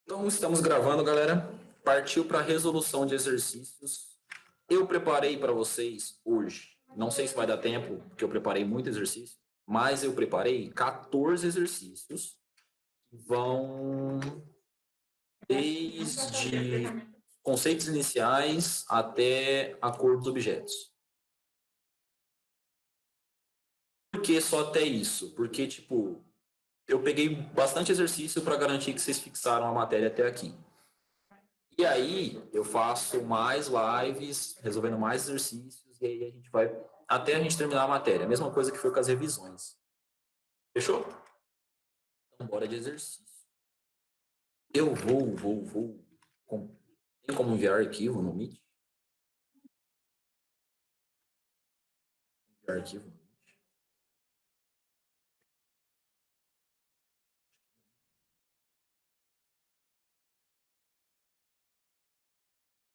Então, estamos gravando, galera. Partiu para a resolução de exercícios. Eu preparei para vocês hoje. Não sei se vai dar tempo, porque eu preparei muito exercício, mas eu preparei 14 exercícios que vão desde conceitos iniciais até a cor dos objetos. Por que só até isso? Porque, tipo, eu peguei bastante exercício para garantir que vocês fixaram a matéria até aqui. E aí eu faço mais lives, resolvendo mais exercícios, e aí a gente vai até a gente terminar a matéria. A mesma coisa que foi com as revisões. Fechou? Então, bora de exercício. Eu vou. Tem como enviar arquivo no Meet? Enviar arquivo no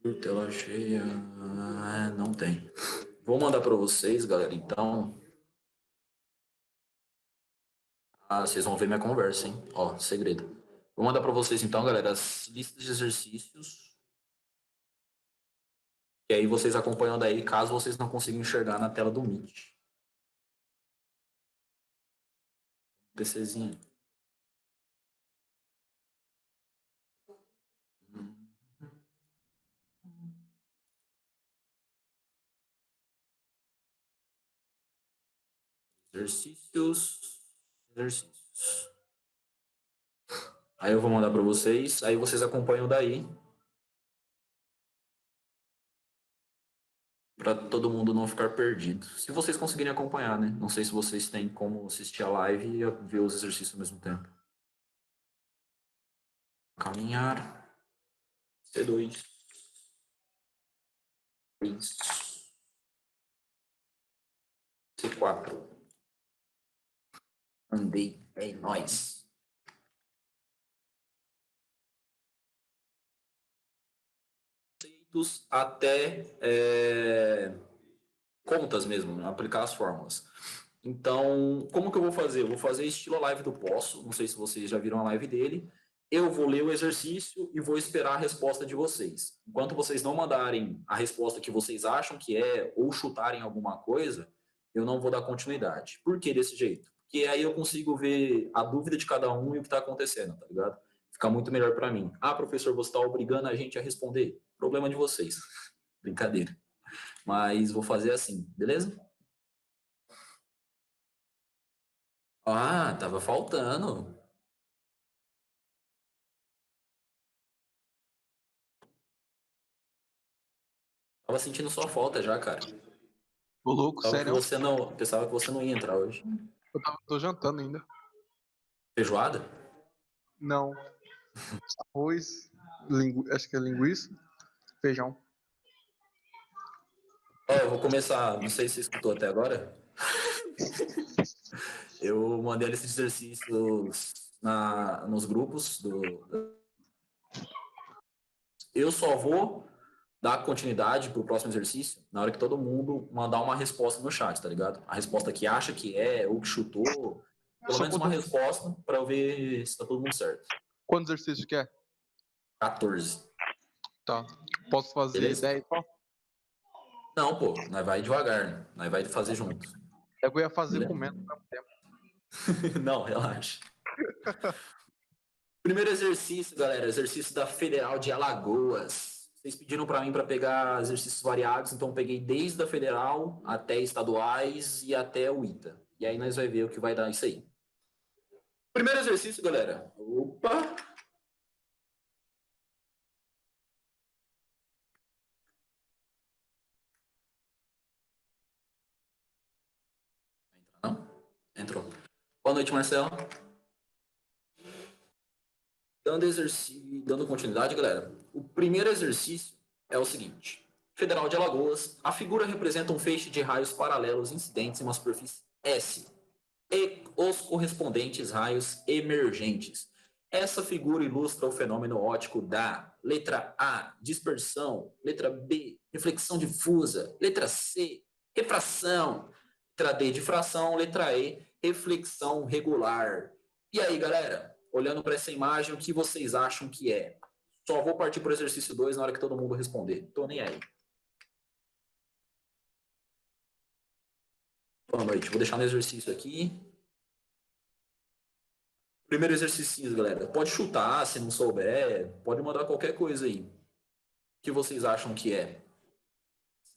Meet? Tela cheia. Não tem. Vou mandar para vocês, galera, então. Vocês vão ver minha conversa, hein? Ó, segredo. Vou mandar para vocês, então, galera, as listas de exercícios. E aí vocês acompanham daí, caso vocês não consigam enxergar na tela do Meet. PCzinho. Exercícios. Aí eu vou mandar para vocês, aí vocês acompanham daí. Para todo mundo não ficar perdido. Se vocês conseguirem acompanhar, né? Não sei se vocês têm como assistir a live e ver os exercícios ao mesmo tempo. Caminhar. C2. 3. C4. Andei. É nóis. Até contas mesmo, aplicar as fórmulas. Então, como que eu vou fazer? Eu vou fazer estilo a live do Poço, não sei se vocês já viram a live dele. Eu vou ler o exercício e vou esperar a resposta de vocês. Enquanto vocês não mandarem a resposta que vocês acham que é ou chutarem alguma coisa, eu não vou dar continuidade. Por que desse jeito? Porque aí eu consigo ver a dúvida de cada um e o que está acontecendo, tá ligado? Fica muito melhor para mim. Professor, você está obrigando a gente a responder? Problema de vocês. Brincadeira. Mas vou fazer assim, beleza? Tava faltando. Tava sentindo sua falta já, cara. Ô, louco, sério? Pensava que você não ia entrar hoje. Tô jantando ainda. Feijoada? Não. Arroz, acho que é linguiça, feijão. Eu vou começar, não sei se você escutou até agora. Eu mandei esses exercícios nos grupos Eu só vou dar continuidade pro próximo exercício na hora que todo mundo mandar uma resposta no chat, tá ligado? A resposta que acha que é, ou que chutou. Pelo menos uma resposta para eu ver se tá todo mundo certo. Quantos exercícios que é? 14. Tá. Posso fazer Beleza? 10 só? Não, pô, nós vai devagar, né? Nós vai fazer junto. É que eu ia fazer com menos tempo. Não, relaxa. Primeiro exercício, galera, exercício da Federal de Alagoas. Vocês pediram para mim para pegar exercícios variados, então eu peguei desde a Federal até estaduais e até o ITA. E aí nós vamos ver o que vai dar isso aí. Primeiro exercício, galera. Opa! Não? Entrou. Boa noite, Marcelo. Dando continuidade, galera. O primeiro exercício é o seguinte. Federal de Alagoas, a figura representa um feixe de raios paralelos incidentes em uma superfície S e os correspondentes raios emergentes. Essa figura ilustra o fenômeno óptico da letra A, dispersão, letra B, reflexão difusa, letra C, refração, letra D, difração, letra E, reflexão regular. E aí, galera? olhando para essa imagem, o que vocês acham que é? Só vou partir para o exercício 2 na hora que todo mundo responder. Tô nem aí. Boa noite. Vou deixar no exercício aqui. Primeiro exercício, galera. Pode chutar, se não souber. Pode mandar qualquer coisa aí. O que vocês acham que é?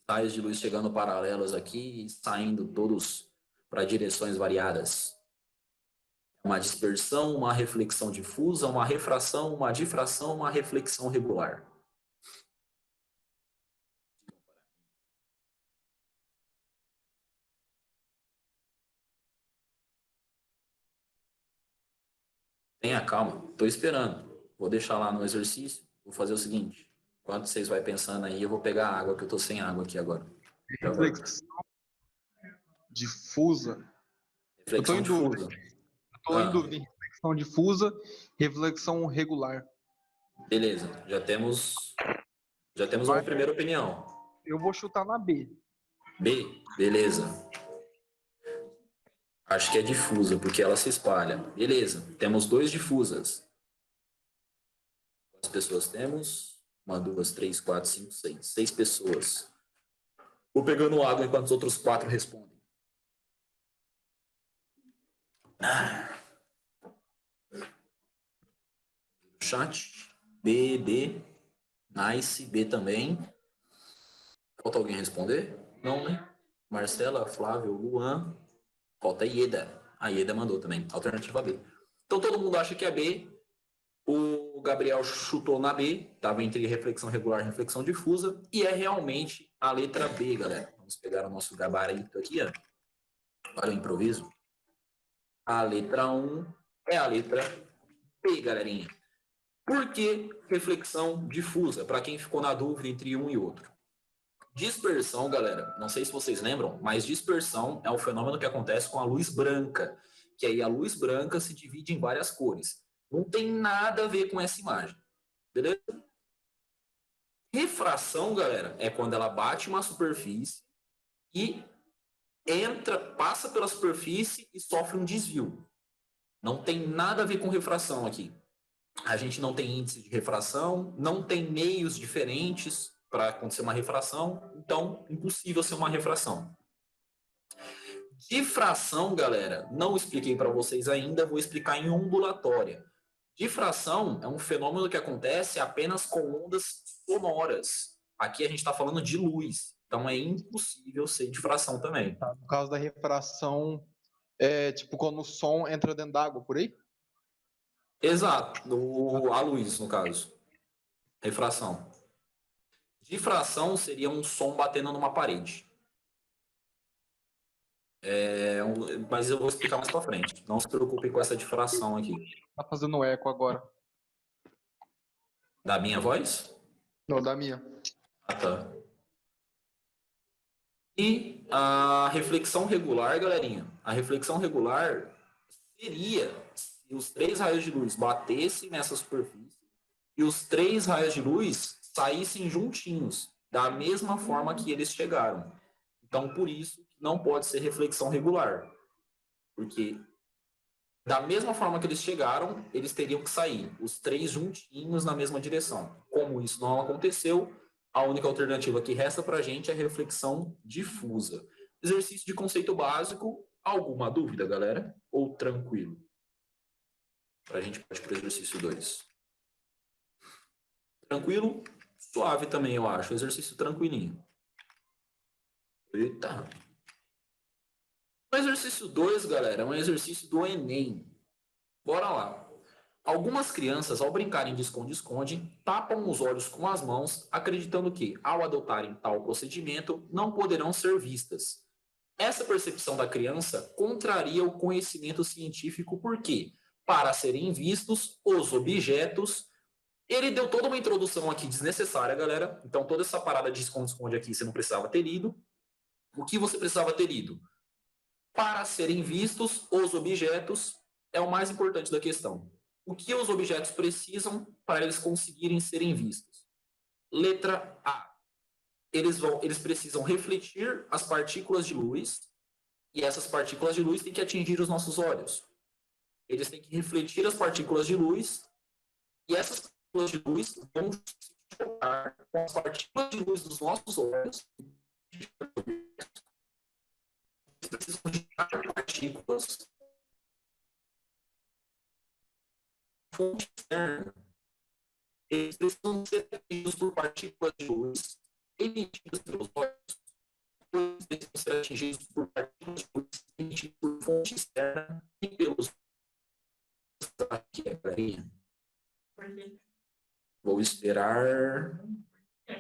Raios de luz chegando paralelos aqui, saindo todos para direções variadas. Uma dispersão, uma reflexão difusa, uma refração, uma difração, uma reflexão regular. Tenha calma, estou esperando. Vou deixar lá no exercício. Vou fazer o seguinte. Enquanto vocês vão pensando aí, eu vou pegar a água, que eu estou sem água aqui agora. Reflexão difusa. Reflexão difusa. Estou em dúvida em reflexão difusa, reflexão regular. Beleza, já temos uma primeira opinião. Eu vou chutar na B. B, beleza. Acho que é difusa, porque ela se espalha. Beleza, temos 2 difusas. Quantas pessoas temos? 1, 2, 3, 4, 5, 6. 6 pessoas. Vou pegando água enquanto os outros 4 respondem. Chat. B, B. Nice, B também. Falta alguém responder? Não, né? Marcela, Flávio, Luan. Falta a Ieda. A Ieda mandou também. Alternativa B. Então todo mundo acha que é B. O Gabriel chutou na B. Estava entre reflexão regular e reflexão difusa. E é realmente a letra B, galera. Vamos pegar o nosso gabarito aqui, ó. Para o improviso. A letra 1 é a letra B, galerinha. Por que reflexão difusa? Para quem ficou na dúvida entre um e outro. Dispersão, galera, não sei se vocês lembram, mas dispersão é um fenômeno que acontece com a luz branca, que aí a luz branca se divide em várias cores. Não tem nada a ver com essa imagem, beleza? Refração, galera, é quando ela bate uma superfície e passa pela superfície e sofre um desvio. Não tem nada a ver com refração aqui. A gente não tem índice de refração, não tem meios diferentes para acontecer uma refração, então impossível ser uma refração. Difração, galera, não expliquei para vocês ainda, vou explicar em ondulatória. Difração é um fenômeno que acontece apenas com ondas sonoras. Aqui a gente está falando de luz, então é impossível ser difração também. Tá, no caso da refração, é tipo quando o som entra dentro d'água, por aí? Exato, a luz, no caso. Refração. Difração seria um som batendo numa parede. Mas eu vou explicar mais para frente. Não se preocupe com essa difração aqui. Tá fazendo eco agora. Da minha voz? Não, da minha. Ah, tá. E a reflexão regular, galerinha. A reflexão regular seria se os 3 raios de luz batessem nessa superfície e os 3 raios de luz saíssem juntinhos, da mesma forma que eles chegaram. Então, por isso, não pode ser reflexão regular. Porque, da mesma forma que eles chegaram, eles teriam que sair, os 3 juntinhos na mesma direção. Como isso não aconteceu, a única alternativa que resta para a gente é a reflexão difusa. Exercício de conceito básico. Alguma dúvida, galera? Ou tranquilo? Para a gente partir para o exercício 2. Tranquilo? Suave também, eu acho. Exercício tranquilinho. Eita. O exercício 2, galera, é um exercício do Enem. Bora lá. Algumas crianças, ao brincarem de esconde-esconde, tapam os olhos com as mãos, acreditando que, ao adotarem tal procedimento, não poderão ser vistas. Essa percepção da criança contraria o conhecimento científico porque, para serem vistos, os objetos... Ele deu toda uma introdução aqui desnecessária, galera. Então, toda essa parada de esconde-esconde aqui, você não precisava ter lido. O que você precisava ter lido? Para serem vistos, os objetos é o mais importante da questão. O que os objetos precisam para eles conseguirem serem vistos? Letra A. Eles precisam refletir as partículas de luz e essas partículas de luz têm que atingir os nossos olhos. eles têm que refletir as partículas de luz, e essas partículas de luz vão se chocar com as partículas de luz dos nossos olhos. Eles precisam de partículas fonte externa. Eles precisam ser atingidos por partículas de luz emitidas pelos olhos. Eles precisam ser atingidos por partículas de luz emitidas por fonte externa e pelos aqui, galerinha. Vou esperar.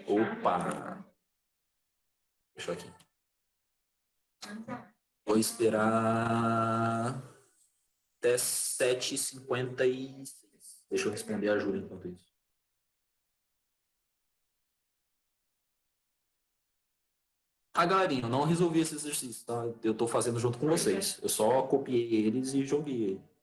Opa! Deixa eu aqui. Vou esperar até 7h56. Deixa eu responder a Júlia enquanto isso. Galerinha, eu não resolvi esse exercício, tá? Eu tô fazendo junto com vocês. Eu só copiei eles e joguei ele.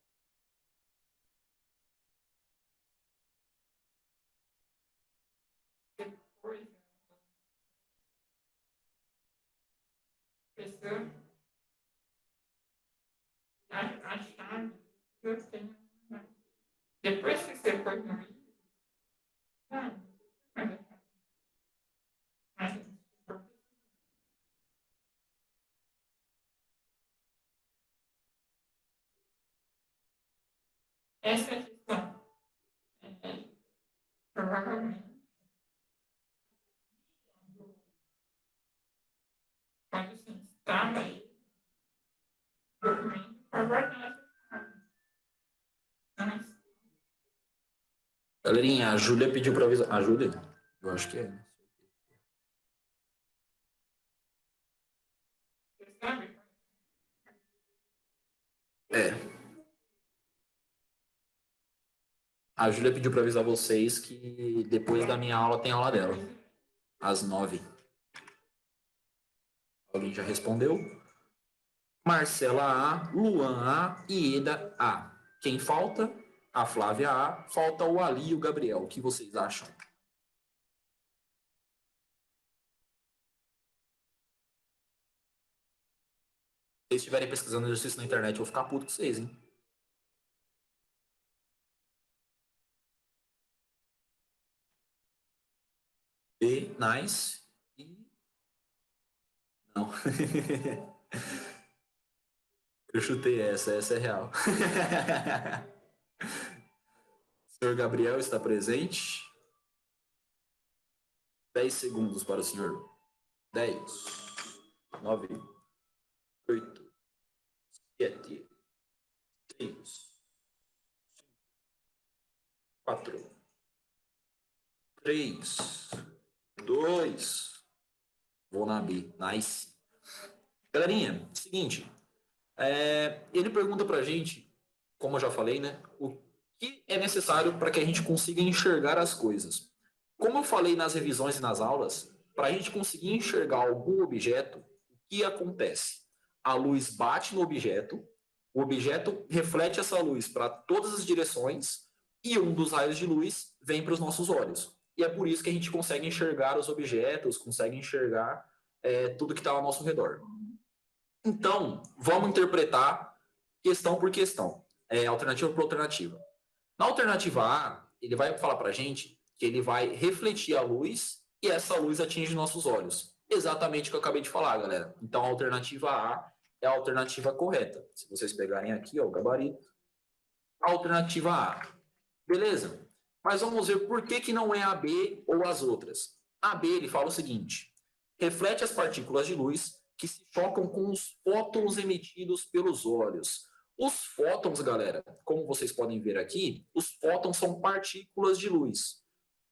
A chave eu tenho. Depois que você põe no livro, essa questão, provavelmente, quando se instala aí, o documento para guardar essa chave. Galerinha, a Júlia pediu para avisar. A Júlia? Eu acho que é. Você sabe? É. A Júlia pediu para avisar vocês que depois da minha aula tem aula dela. Às 9h. Alguém já respondeu? Marcela A, Luan A e Eda A. Quem falta? A Flávia A. Falta o Ali e o Gabriel. O que vocês acham? Se vocês estiverem pesquisando exercício na internet, eu vou ficar puto com vocês, hein? B, nice. E... não. Eu chutei essa é real. O senhor Gabriel está presente? 10 segundos para o senhor. 10, 9, 8, 7, 6, 4, 3, 2. Vou na B. Nice. Galerinha, seguinte. Ele pergunta pra gente, como eu já falei, né? O que é necessário para que a gente consiga enxergar as coisas. Como eu falei nas revisões e nas aulas, para a gente conseguir enxergar algum objeto, o que acontece? A luz bate no objeto, o objeto reflete essa luz para todas as direções e um dos raios de luz vem para os nossos olhos. E é por isso que a gente consegue enxergar os objetos, consegue enxergar tudo que está ao nosso redor. Então, vamos interpretar questão por questão, alternativa por alternativa. Na alternativa A, ele vai falar para a gente que ele vai refletir a luz e essa luz atinge nossos olhos. Exatamente o que eu acabei de falar, galera. Então, a alternativa A é a alternativa correta. Se vocês pegarem aqui, ó, o gabarito, a alternativa A. Beleza? Mas vamos ver por que não é a B ou as outras. A B, ele fala o seguinte: reflete as partículas de luz que se chocam com os fótons emitidos pelos olhos. Os fótons, galera, como vocês podem ver aqui, os fótons são partículas de luz.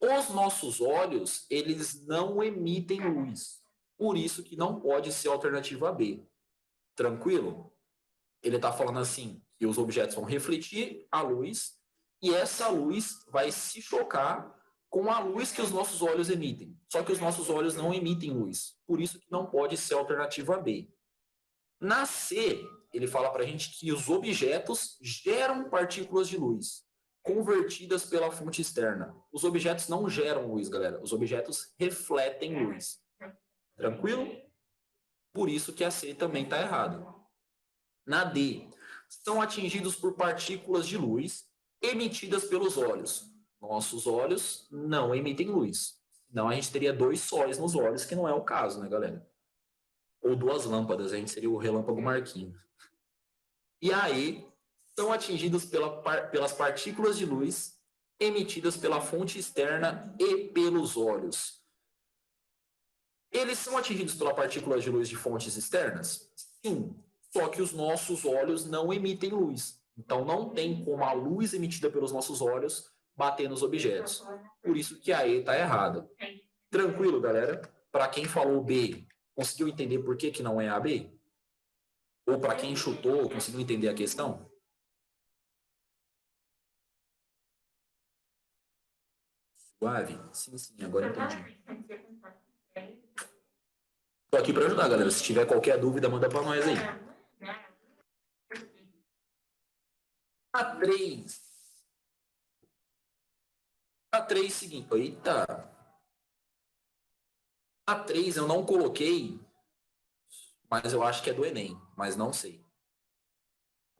Os nossos olhos, eles não emitem luz. Por isso que não pode ser a alternativa B. Tranquilo? Ele está falando assim, que os objetos vão refletir a luz e essa luz vai se chocar com a luz que os nossos olhos emitem. Só que os nossos olhos não emitem luz. Por isso que não pode ser a alternativa B. Na C, ele fala para a gente que os objetos geram partículas de luz, convertidas pela fonte externa. Os objetos não geram luz, galera. Os objetos refletem luz. Tranquilo? Por isso que a C também está errada. Na D, são atingidos por partículas de luz emitidas pelos olhos. Nossos olhos não emitem luz. Senão a gente teria 2 sóis nos olhos, que não é o caso, né, galera? Ou 2 lâmpadas, a gente seria o relâmpago Marquinhos. E aí, são atingidos pelas partículas de luz emitidas pela fonte externa e pelos olhos. Eles são atingidos pela partícula de luz de fontes externas? Sim, só que os nossos olhos não emitem luz. Então, não tem como a luz emitida pelos nossos olhos bater nos objetos. Por isso que a E está errada. Tranquilo, galera? Para quem falou B, conseguiu entender por que não é a B? Ou para quem chutou, conseguiu entender a questão? Suave? Sim, agora entendi. Tô aqui para ajudar, galera. Se tiver qualquer dúvida, manda para nós aí. A3. A3, seguinte. Eita. A3 eu não coloquei, mas eu acho que é do Enem, mas não sei.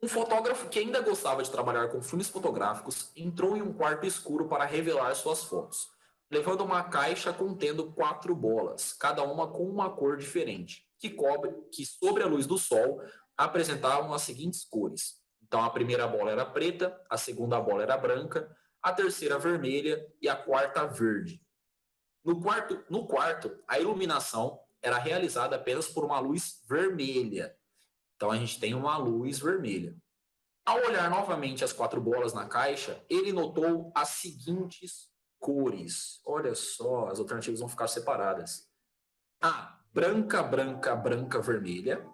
Um fotógrafo que ainda gostava de trabalhar com filmes fotográficos entrou em um quarto escuro para revelar suas fotos, levando uma caixa contendo 4 bolas, cada uma com uma cor diferente, que sobre a luz do sol apresentavam as seguintes cores. Então a primeira bola era preta, a segunda bola era branca, a terceira vermelha e a quarta verde. No quarto, a iluminação era realizada apenas por uma luz vermelha. Então a gente tem uma luz vermelha. Ao olhar novamente as 4 bolas na caixa, ele notou as seguintes cores. Olha só, as alternativas vão ficar separadas. A, branca, branca, branca, vermelha.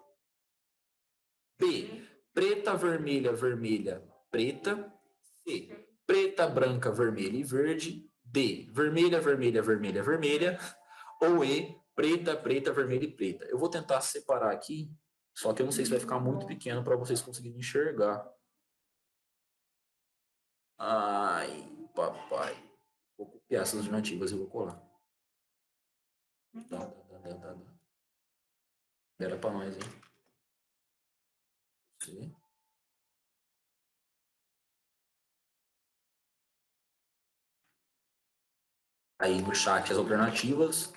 B, preta, vermelha, vermelha, preta. C, preta, branca, vermelha e verde. D, vermelha, vermelha, vermelha, vermelha. Ou E, preta, preta, vermelha e preta. Eu vou tentar separar aqui, só que eu não sei se vai ficar muito pequeno para vocês conseguirem enxergar. Ai, papai. Vou copiar essas alternativas e vou colar. Dá. Era para nós, hein? Você. Aí no chat as alternativas.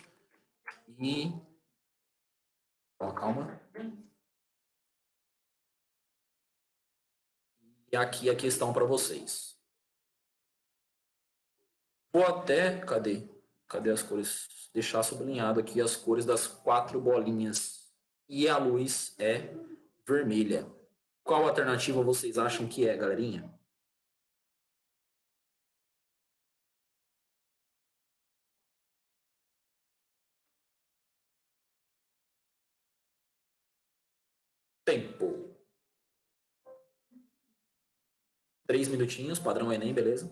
E. Calma. E aqui a questão para vocês. Vou até. Cadê as cores? Deixar sublinhado aqui as cores das 4 bolinhas. E a luz é vermelha. Qual alternativa vocês acham que é, galerinha? Tempo. 3 minutinhos, padrão Enem, beleza?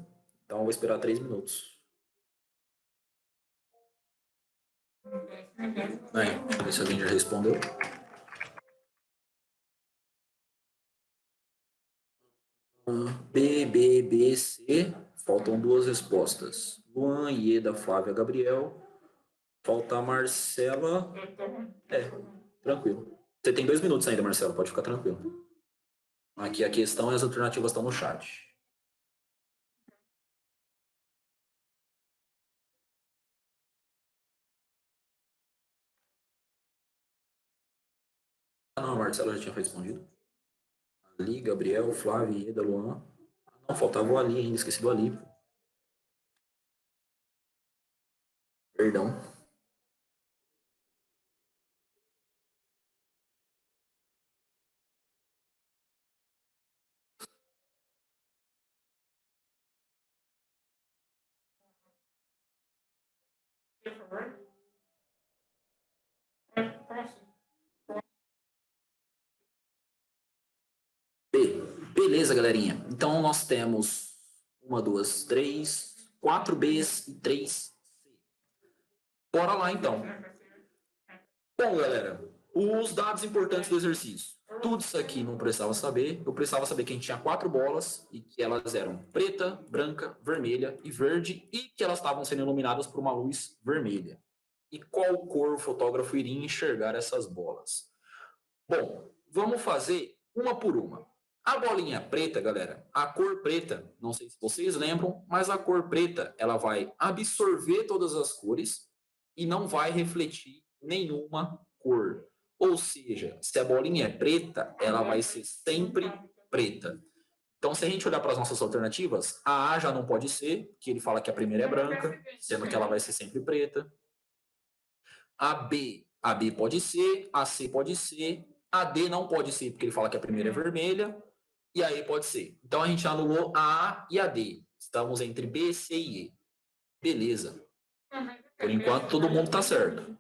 Então eu vou esperar 3 minutos. Aí, deixa eu ver se alguém já respondeu. B, B, B, C. Faltam 2 respostas. Luan, Ieda, Flávia, Gabriel. Falta a Marcela. Tranquilo. Você tem 2 minutos ainda, Marcelo. Pode ficar tranquilo. Aqui a questão e as alternativas estão no chat. Não, a Marcela já tinha respondido. Ali, Gabriel, Flávia, Ieda, Luan. Não, faltava o Ali ainda, esqueci do Ali. Perdão. Beleza, galerinha. Então nós temos 1, 2, 3, 4 Bs e 3 C. Bora lá, então. Bom, galera, os dados importantes do exercício. Tudo isso aqui não precisava saber. Eu precisava saber que a gente tinha 4 bolas e que elas eram preta, branca, vermelha e verde e que elas estavam sendo iluminadas por uma luz vermelha. E qual cor o fotógrafo iria enxergar essas bolas? Bom, vamos fazer uma por uma. A bolinha preta, galera, a cor preta, não sei se vocês lembram, mas a cor preta, ela vai absorver todas as cores e não vai refletir nenhuma cor. Ou seja, se a bolinha é preta, ela vai ser sempre preta. Então, se a gente olhar para as nossas alternativas, a A já não pode ser, que ele fala que a primeira é branca, sendo que ela vai ser sempre preta. A B pode ser, a C pode ser, a D não pode ser, porque ele fala que a primeira é vermelha, e a E pode ser. Então, a gente anulou a A e a D. Estamos entre B, C e E. Beleza. Por enquanto, todo mundo está certo.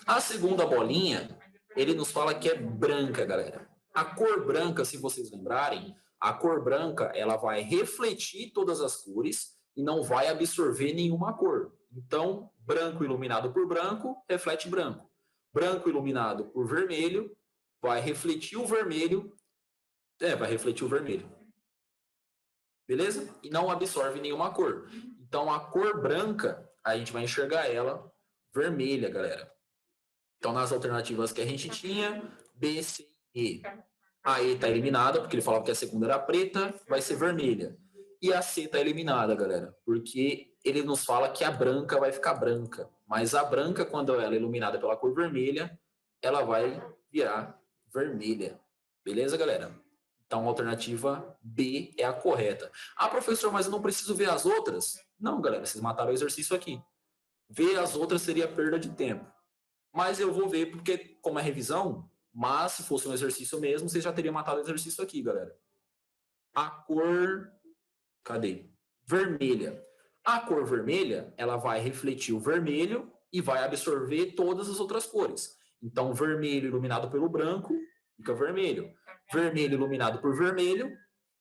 A segunda bolinha, ele nos fala que é branca, galera. A cor branca, se vocês lembrarem, a cor branca, ela vai refletir todas as cores e não vai absorver nenhuma cor. Então, branco iluminado por branco, reflete branco. Branco iluminado por vermelho, vai refletir o vermelho. Vai refletir o vermelho. Beleza? E não absorve nenhuma cor. Então, a cor branca, a gente vai enxergar ela vermelha, galera. Então, nas alternativas que a gente tinha, B, C e E. A E está eliminada, porque ele falava que a segunda era preta, vai ser vermelha. E a C está eliminada, galera, porque ele nos fala que a branca vai ficar branca. Mas a branca, quando ela é iluminada pela cor vermelha, ela vai virar vermelha. Beleza, galera? Então, a alternativa B é a correta. Ah, professor, mas eu não preciso ver as outras? Não, galera, vocês mataram o exercício aqui. Ver as outras seria perda de tempo. Mas eu vou ver, porque como é revisão, mas se fosse um exercício mesmo, vocês já teriam matado o exercício aqui, galera. A cor... Cadê? Vermelha. A cor vermelha, ela vai refletir o vermelho e vai absorver todas as outras cores. Então, vermelho iluminado pelo branco, fica vermelho. Vermelho iluminado por vermelho,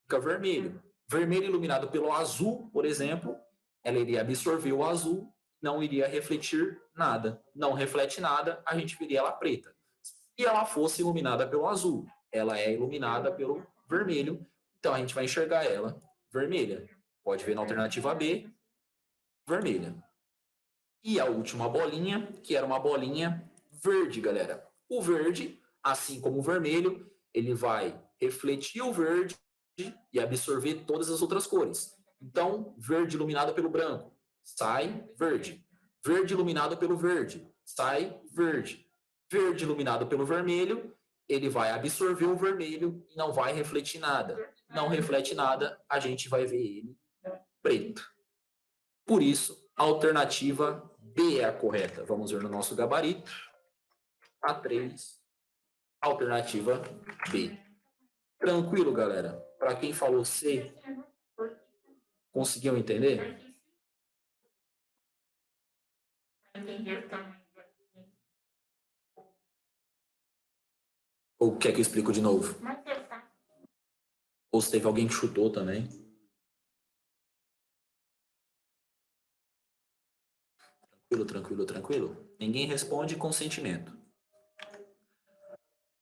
fica vermelho. Vermelho iluminado pelo azul, por exemplo, ela iria absorver o azul, não iria refletir nada. Não reflete nada, a gente veria ela preta. Se ela fosse iluminada pelo azul, ela é iluminada pelo vermelho, então a gente vai enxergar ela vermelha. Pode ver na alternativa B, vermelha. E a última bolinha, que era uma bolinha verde, galera. O verde, assim como o vermelho, ele vai refletir o verde e absorver todas as outras cores. Então, verde iluminado pelo branco, sai verde. Verde iluminado pelo verde, sai verde. Verde iluminado pelo vermelho, ele vai absorver o vermelho e não vai refletir nada. Não reflete nada, a gente vai ver ele preto. Por isso, a alternativa B é a correta. Vamos ver no nosso gabarito. A3, alternativa B. Tranquilo, galera? Para quem falou C, conseguiu entender? Ou quer que eu explique de novo? Ou se teve alguém que chutou também? Tranquilo, tranquilo, tranquilo? Ninguém responde com sentimento.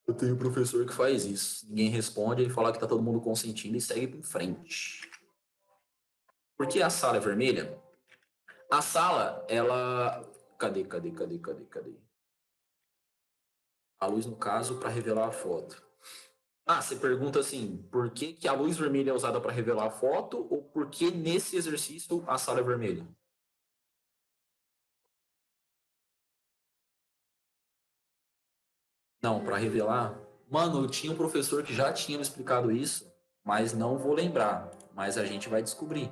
Eu tenho um professor que faz isso. Ninguém responde, ele fala que tá todo mundo consentindo e segue em frente. Por que a sala é vermelha? A sala, ela... Cadê? A luz, no caso, para revelar a foto. Ah, você pergunta assim, por que, que a luz vermelha é usada para revelar a foto ou por que nesse exercício a sala é vermelha? Não, para revelar. Mano, eu tinha um professor que já tinha me explicado isso, mas não vou lembrar. Mas a gente vai descobrir.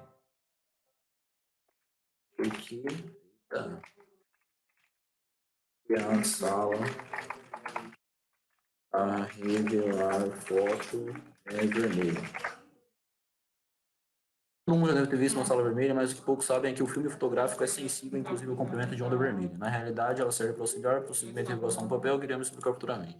Porque a sala a revelar foto é vermelha. Todo mundo já deve ter visto uma sala vermelha, mas o que poucos sabem é que o filme fotográfico é sensível, inclusive ao comprimento de onda vermelha. Na realidade, ela serve para auxiliar o procedimento de revelação do papel, que iremos explicar futuramente.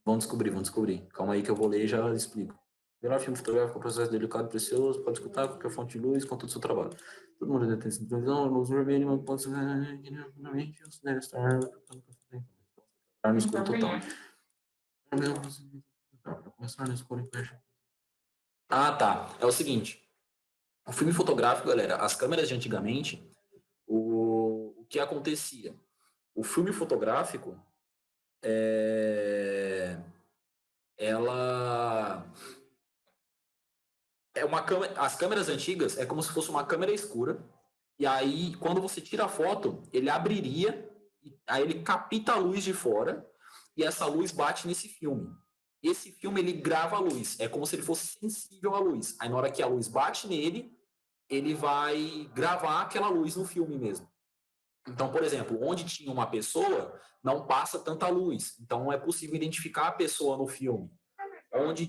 Vamos descobrir. Calma aí que eu vou ler e já explico. Revelar filme fotográfico é um processo delicado e precioso, pode escutar qualquer fonte de luz com todo o seu trabalho. Todo mundo deve ter essa televisão, luz vermelha, mas pode ser... deve estar no escuro total. Começar no escuro e fecha. Ah, tá. É o seguinte. O filme fotográfico, galera, as câmeras de antigamente, o que acontecia? O filme fotográfico, ela é uma câmera. As câmeras antigas é como se fosse uma câmera escura. E aí, quando você tira a foto, ele abriria, aí ele capta a luz de fora e essa luz bate nesse filme. Esse filme ele grava a luz, é como se ele fosse sensível à luz. Aí na hora que a luz bate nele, ele vai gravar aquela luz no filme mesmo. Então, por exemplo, onde tinha uma pessoa, não passa tanta luz. Então, não é possível identificar a pessoa no filme. Onde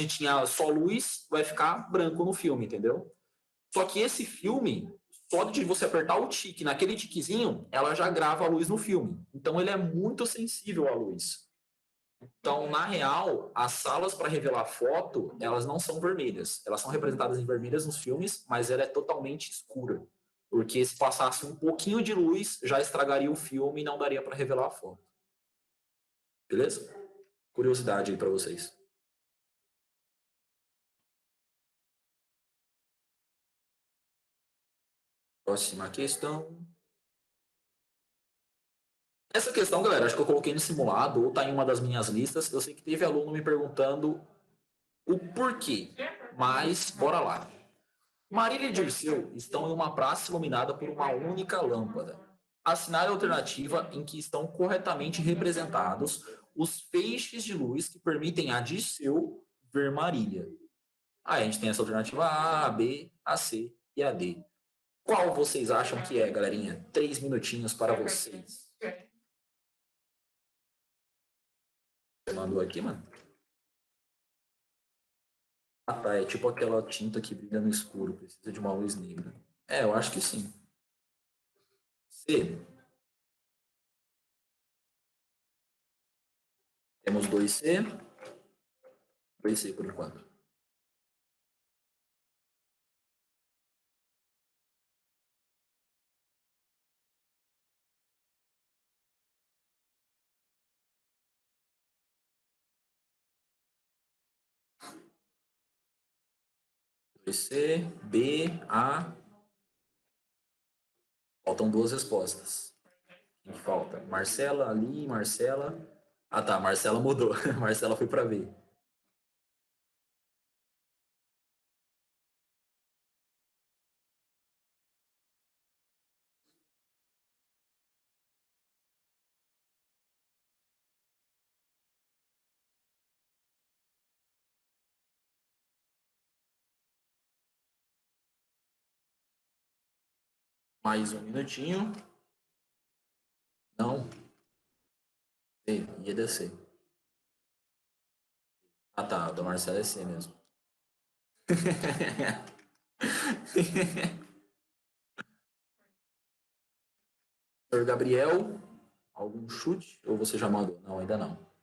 tinha só luz, vai ficar branco no filme, entendeu? Só que esse filme, só de você apertar o tique, naquele tiquezinho, ela já grava a luz no filme. Então, ele é muito sensível à luz. Então, na real, as salas para revelar foto, elas não são vermelhas. Elas são representadas em vermelhas nos filmes, mas ela é totalmente escura. Porque se passasse um pouquinho de luz, já estragaria o filme e não daria para revelar a foto. Beleza? Curiosidade aí para vocês. Próxima questão. Essa questão, galera, acho que eu coloquei no simulado ou está em uma das minhas listas. Eu sei que teve aluno me perguntando o porquê, mas bora lá. Marília e Dirceu estão em uma praça iluminada por uma única lâmpada. Assinale a alternativa em que estão corretamente representados os feixes de luz que permitem a Dirceu ver Marília. Aí a gente tem essa alternativa A, B, A, C e a D. Qual vocês acham que é, galerinha? 3 minutinhos para vocês. Você mandou aqui, mano? Ah, tá. É tipo aquela tinta que brilha no escuro. Precisa de uma luz negra. É, eu acho que sim. C. Temos 2C. 2C por enquanto. C, B, A. Faltam 2 respostas. Quem falta? Marcela, Ali, Marcela. Ah, tá. Marcela mudou. Marcela foi para B. Mais um minutinho. Não. C, ia descer. Ah, tá. O da Marcela é C mesmo. Senhor Gabriel, algum chute? Ou você já mandou? Não, ainda não.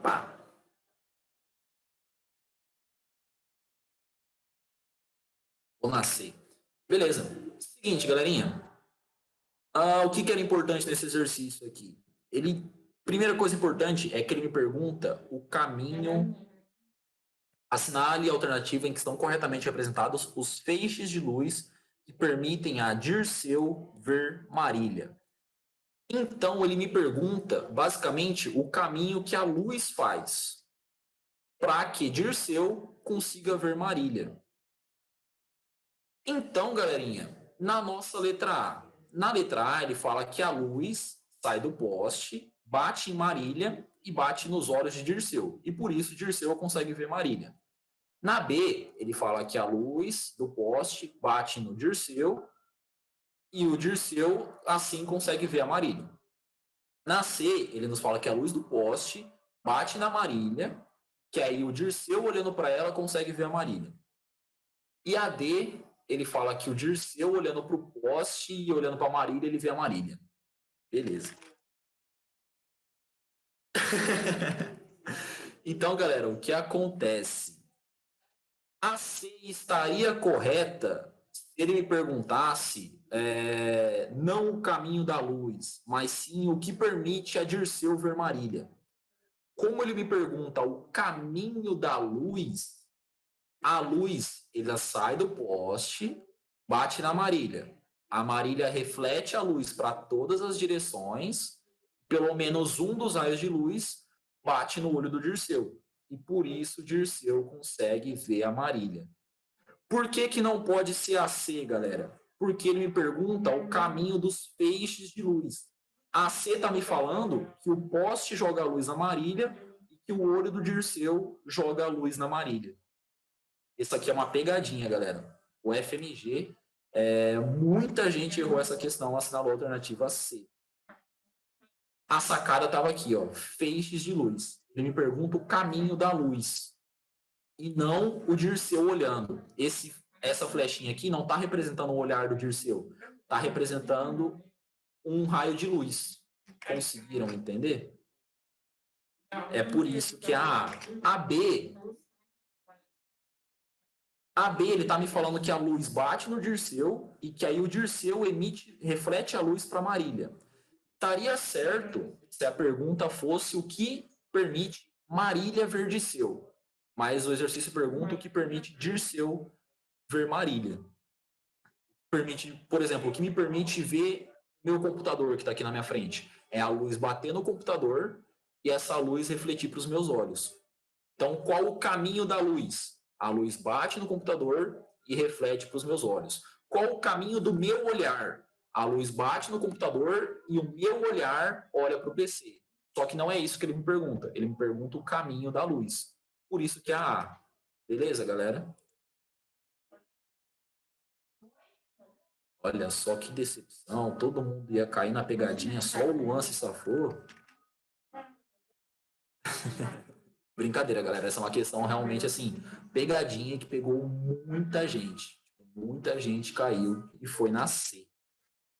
Pá. Vou nascer. Beleza. Seguinte, galerinha. O que era importante nesse exercício aqui? Primeira coisa importante é que ele me pergunta o caminho. Assinale a alternativa em que estão corretamente representados os feixes de luz que permitem a Dirceu ver Marília. Então, ele me pergunta, basicamente, o caminho que a luz faz para que Dirceu consiga ver Marília. Então, galerinha, na nossa letra A. Na letra A, ele fala que a luz sai do poste, bate em Marília e bate nos olhos de Dirceu. E por isso, Dirceu consegue ver Marília. Na B, ele fala que a luz do poste bate no Dirceu e o Dirceu, assim, consegue ver a Marília. Na C, ele nos fala que a luz do poste bate na Marília, que aí o Dirceu, olhando para ela, consegue ver a Marília. E a D, ele fala que o Dirceu, olhando para o poste e olhando para a Marília, ele vê a Marília. Beleza. Então, galera, o que acontece? A C estaria correta se ele me perguntasse não o caminho da luz, mas sim o que permite a Dirceu ver Marília. Como ele me pergunta o caminho da luz, A luz, ela sai do poste, bate na marília. A marília reflete a luz para todas as direções, pelo menos um dos raios de luz bate no olho do Dirceu. E por isso o Dirceu consegue ver a marília. Por que que não pode ser AC, galera? Porque ele me pergunta o caminho dos feixes de luz. A AC está me falando que o poste joga a luz na marília e que o olho do Dirceu joga a luz na marília. Isso aqui é uma pegadinha, galera. O FMG, muita gente errou essa questão, assinalou a alternativa C. A sacada estava aqui, ó, feixes de luz. Ele me pergunta o caminho da luz e não o Dirceu olhando. Essa flechinha aqui não está representando o olhar do Dirceu, está representando um raio de luz. Conseguiram entender? É por isso que a B, ele está me falando que a luz bate no Dirceu e que aí o Dirceu reflete a luz para Marília. Estaria certo se a pergunta fosse o que permite Marília ver Dirceu. Mas o exercício pergunta o que permite Dirceu ver Marília. Permite, por exemplo, o que me permite ver meu computador que está aqui na minha frente é a luz bater no computador e essa luz refletir para os meus olhos. Então, qual o caminho da luz? A luz bate no computador e reflete para os meus olhos. Qual o caminho do meu olhar? A luz bate no computador e o meu olhar olha para o PC. Só que não é isso que ele me pergunta. Ele me pergunta o caminho da luz. Por isso que é a A. Beleza, galera? Olha só que decepção. Todo mundo ia cair na pegadinha, só o Luan se safou. Brincadeira, galera. Essa é uma questão realmente assim, pegadinha que pegou muita gente. Muita gente caiu e foi na C.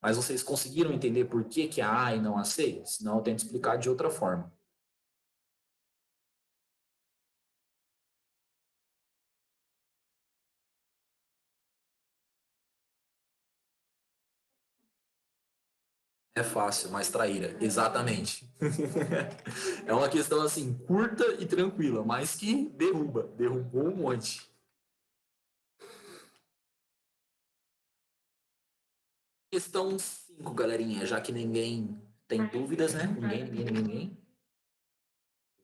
Mas vocês conseguiram entender por que, que a A e não a C? Senão eu tento explicar de outra forma. É fácil, mas traíra. Exatamente. É uma questão assim, curta e tranquila, mas que derruba. Derrubou um monte. Questão 5, galerinha, já que ninguém tem dúvidas, né? Ninguém.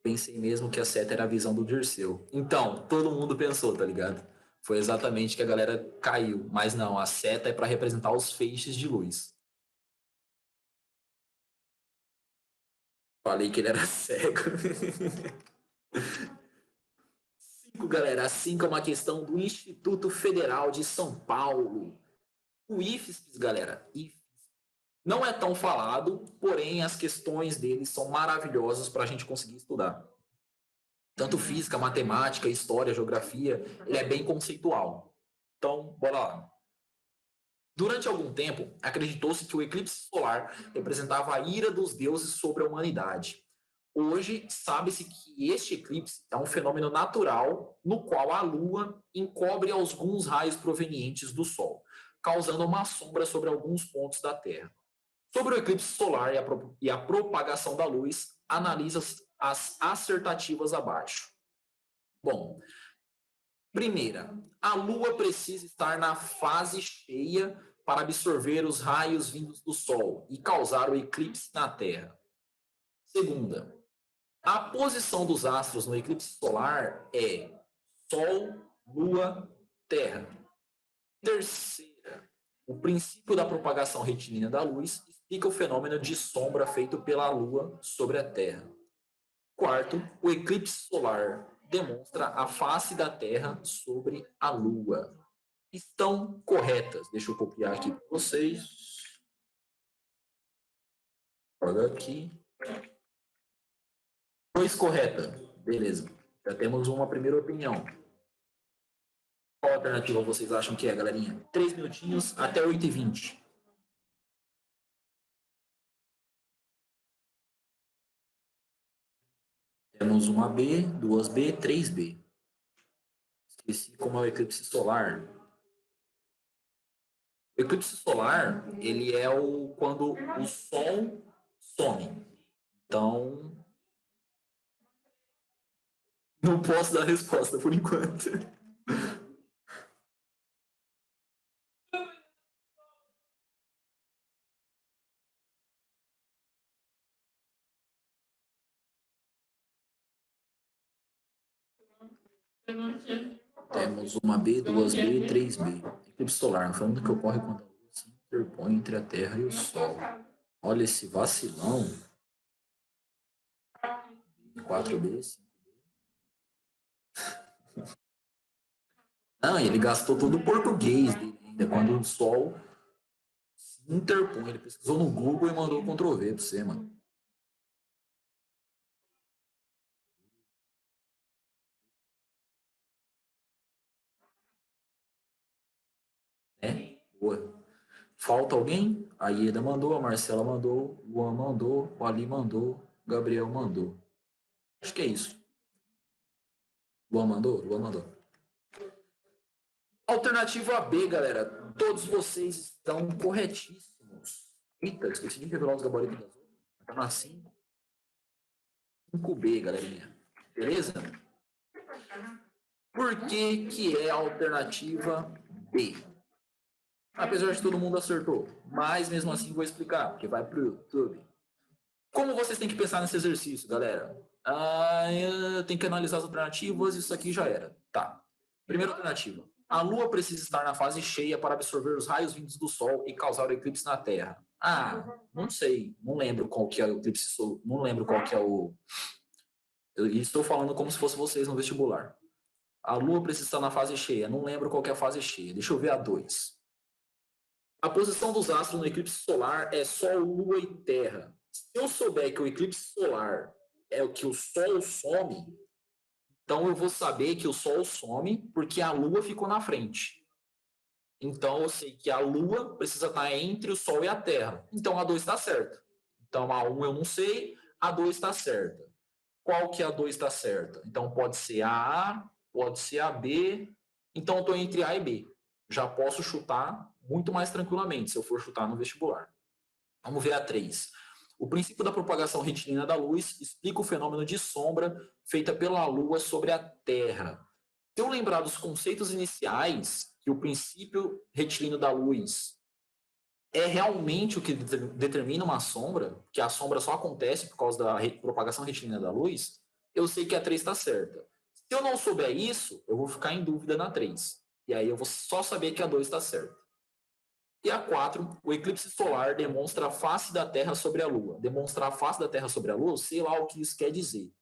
Pensei mesmo que a seta era a visão do Dirceu. Então, todo mundo pensou, tá ligado? Foi exatamente que a galera caiu. Mas não, a seta é para representar os feixes de luz. Falei que ele era cego. 5, galera. A 5 é uma questão do Instituto Federal de São Paulo. O IFES, galera, não é tão falado, porém as questões dele são maravilhosas para a gente conseguir estudar. Tanto física, matemática, história, geografia, ele é bem conceitual. Então, bora lá. Durante algum tempo, acreditou-se que o eclipse solar representava a ira dos deuses sobre a humanidade. Hoje, sabe-se que este eclipse é um fenômeno natural no qual a Lua encobre alguns raios provenientes do Sol, causando uma sombra sobre alguns pontos da Terra. Sobre o eclipse solar e a propagação da luz, analisa as assertativas abaixo. Bom, primeira, a Lua precisa estar na fase cheia para absorver os raios vindos do Sol e causar o eclipse na Terra. Segunda, a posição dos astros no eclipse solar é Sol, Lua, Terra. Terceira, o princípio da propagação retilínea da luz explica o fenômeno de sombra feito pela Lua sobre a Terra. Quarto, o eclipse solar demonstra a face da Terra sobre a Lua. Estão corretas. Deixa eu copiar aqui para vocês. Olha aqui. 2 correta. Beleza. Já temos uma primeira opinião. Qual alternativa vocês acham que é, galerinha? 3 minutinhos até 8h20. Temos uma B, 2B, 3B. Esqueci como é o eclipse solar. O eclipse solar, ele é quando o Sol some. Então, não posso dar resposta por enquanto. Temos uma B, duas B, três B. Eclipse solar, falando que ocorre quando a Lua se interpõe entre a Terra e o Sol. Olha esse vacilão. 4B, 5B. Não, ele gastou todo o português dele ainda, quando o Sol se interpõe. Ele pesquisou no Google e mandou Ctrl+V pra você, mano. É? Boa. Falta alguém? A Ieda mandou, a Marcela mandou, o Luan mandou, o Ali mandou, o Gabriel mandou. Acho que é isso. Luan mandou? Luan mandou. Alternativa B, galera. Todos vocês estão corretíssimos. Eita, esqueci de revelar os gabaritos das outras. Tá na 5. 5B, galerinha. Beleza? Por que que é a alternativa B? Apesar de todo mundo acertou. Mas mesmo assim vou explicar, porque vai pro YouTube. Como vocês têm que pensar nesse exercício, galera? Tem que analisar as alternativas, isso aqui já era. Tá. Primeira alternativa. A Lua precisa estar na fase cheia para absorver os raios vindos do Sol e causar o eclipse na Terra. Não sei. Não lembro qual que é o eclipse solar. Não lembro qual que é o... Eu estou falando como se fosse vocês no vestibular. A Lua precisa estar na fase cheia. Não lembro qual que é a fase cheia. Deixa eu ver a 2. A posição dos astros no eclipse solar é Sol, Lua e Terra. Se eu souber que o eclipse solar é o que o Sol some, então eu vou saber que o Sol some porque a Lua ficou na frente. Então eu sei que a Lua precisa estar entre o Sol e a Terra. Então a 2 está certa. Então a 1 eu não sei, a 2 está certa. Qual que a 2 está certa? Então pode ser a A, pode ser a B. Então eu estou entre A e B. Já posso chutar muito mais tranquilamente se eu for chutar no vestibular. Vamos ver a 3. O princípio da propagação retilínea da luz explica o fenômeno de sombra feita pela Lua sobre a Terra. Se eu lembrar dos conceitos iniciais, que o princípio retilíneo da luz é realmente o que determina uma sombra, que a sombra só acontece por causa da propagação retilínea da luz, eu sei que a 3 está certa. Se eu não souber isso, eu vou ficar em dúvida na 3. E aí eu vou só saber que a 2 está certa. E a 4, o eclipse solar demonstra a face da Terra sobre a Lua. Demonstrar a face da Terra sobre a Lua, sei lá o que isso quer dizer.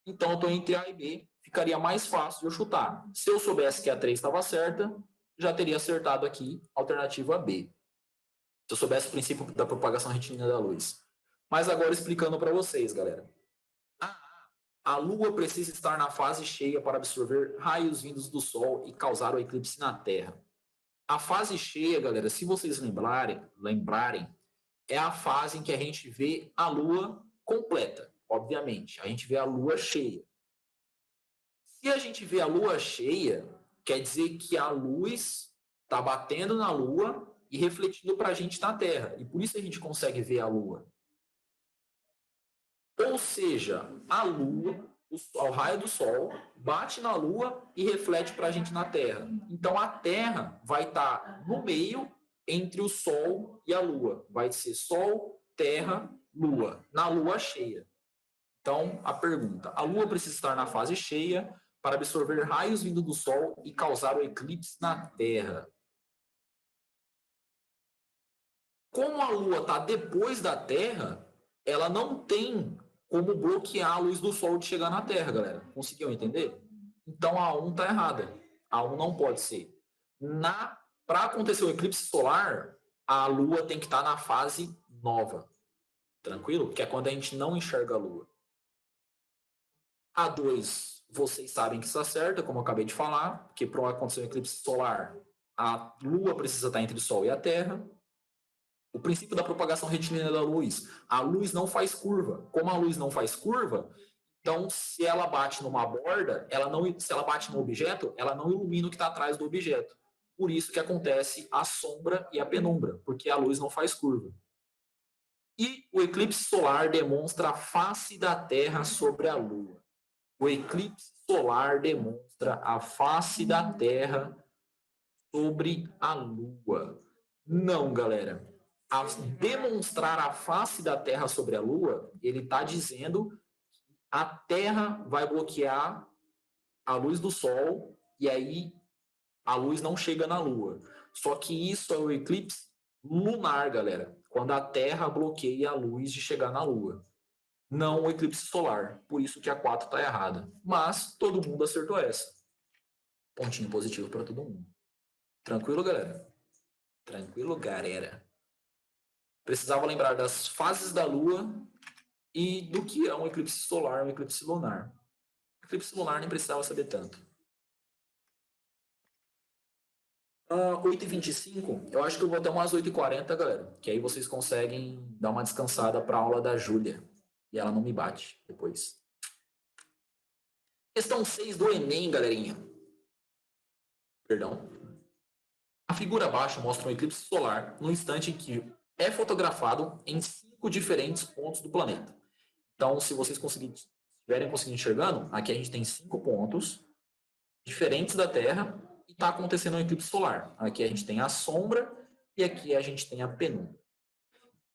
Então, eu estou entre A e B, ficaria mais fácil de eu chutar. Se eu soubesse que a 3 estava certa, já teria acertado aqui, alternativa B. Se eu soubesse o princípio da propagação retilínea da luz. Mas agora explicando para vocês, galera. A Lua precisa estar na fase cheia para absorver raios vindos do Sol e causar o eclipse na Terra. A fase cheia, galera, se vocês lembrarem, é a fase em que a gente vê a Lua completa, obviamente. A gente vê a Lua cheia. Se a gente vê a Lua cheia, quer dizer que a luz está batendo na Lua e refletindo para a gente na Terra. E por isso a gente consegue ver a Lua. Ou seja, a Lua, o raio do Sol, bate na Lua e reflete para a gente na Terra. Então, a Terra vai estar no meio entre o Sol e a Lua. Vai ser Sol, Terra, Lua, na Lua cheia. Então, a pergunta: a Lua precisa estar na fase cheia para absorver raios vindo do Sol e causar o eclipse na Terra. Como a Lua está depois da Terra, ela não tem como bloquear a luz do Sol de chegar na Terra, galera. Conseguiu entender? Então a 1 está errada. A 1 não pode ser. Para acontecer o eclipse solar, a Lua tem que estar na fase nova. Tranquilo? Que é quando a gente não enxerga a Lua. A 2, vocês sabem que está certa, como eu acabei de falar, porque para acontecer o eclipse solar, a Lua precisa estar entre o Sol e a Terra. O princípio da propagação retilínea da luz. A luz não faz curva. Como a luz não faz curva, então se ela bate numa borda, se ela bate no objeto, ela não ilumina o que está atrás do objeto. Por isso que acontece a sombra e a penumbra, porque a luz não faz curva. E o eclipse solar demonstra a face da Terra sobre a Lua. O eclipse solar demonstra a face da Terra sobre a Lua. Não, galera. A demonstrar a face da Terra sobre a Lua, ele está dizendo que a Terra vai bloquear a luz do Sol e aí a luz não chega na Lua. Só que isso é o eclipse lunar, galera. Quando a Terra bloqueia a luz de chegar na Lua. Não o eclipse solar. Por isso que a 4 está errada. Mas todo mundo acertou essa. Pontinho positivo para todo mundo. Tranquilo, galera? Tranquilo, galera. Precisava lembrar das fases da Lua e do que é um eclipse solar e um eclipse lunar. Eclipse lunar nem precisava saber tanto. 8h25, eu acho que eu vou até umas 8h40, galera. Que aí vocês conseguem dar uma descansada para a aula da Júlia. E ela não me bate depois. Questão 6 do Enem, galerinha. Perdão. A figura abaixo mostra um eclipse solar no instante em que é fotografado em 5 diferentes pontos do planeta. Então, se vocês estiverem conseguindo enxergando, aqui a gente tem 5 pontos diferentes da Terra e está acontecendo um eclipse solar. Aqui a gente tem a sombra e aqui a gente tem a penumbra.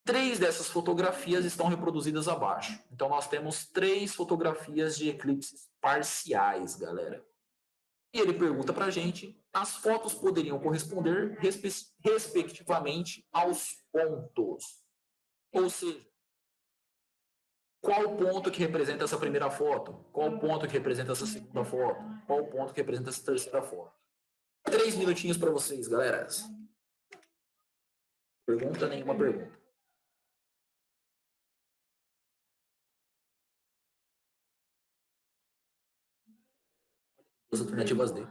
3 dessas fotografias estão reproduzidas abaixo. Então, nós temos 3 fotografias de eclipses parciais, galera. E ele pergunta para a gente, as fotos poderiam corresponder respectivamente aos pontos. Ou seja, qual o ponto que representa essa primeira foto? Qual o ponto que representa essa segunda foto? Qual o ponto que representa essa terceira foto? 3 minutinhos para vocês, galera. Pergunta, nenhuma pergunta. As alternativas D.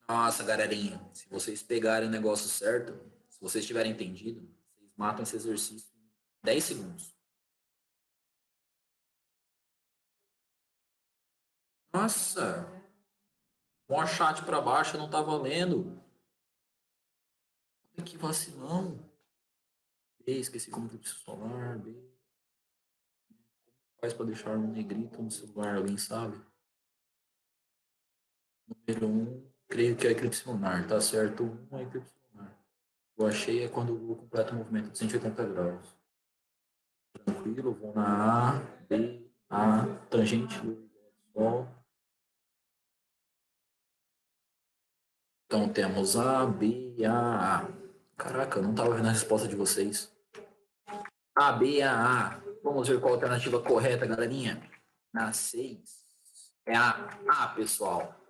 Nossa, galerinha, se vocês pegarem o negócio certo, se vocês tiverem entendido, vocês matam esse exercício em 10 segundos. Nossa, com a chat para baixo eu não tava lendo. Olha que vacilão. B, esqueci como eclipse solar. B. Como faz para deixar um negrito no celular, alguém sabe? Número 1, creio que é eclipse lunar, tá certo? 1 é eclipse lunar. Eu achei é quando o completa o movimento de 180 graus. Tranquilo, vou na A, B, A, tangente do Sol. Então temos A, B, A. Caraca, eu não estava vendo a resposta de vocês. A, B, A. Vamos ver qual a alternativa correta, galerinha. Na 6. É a A, pessoal.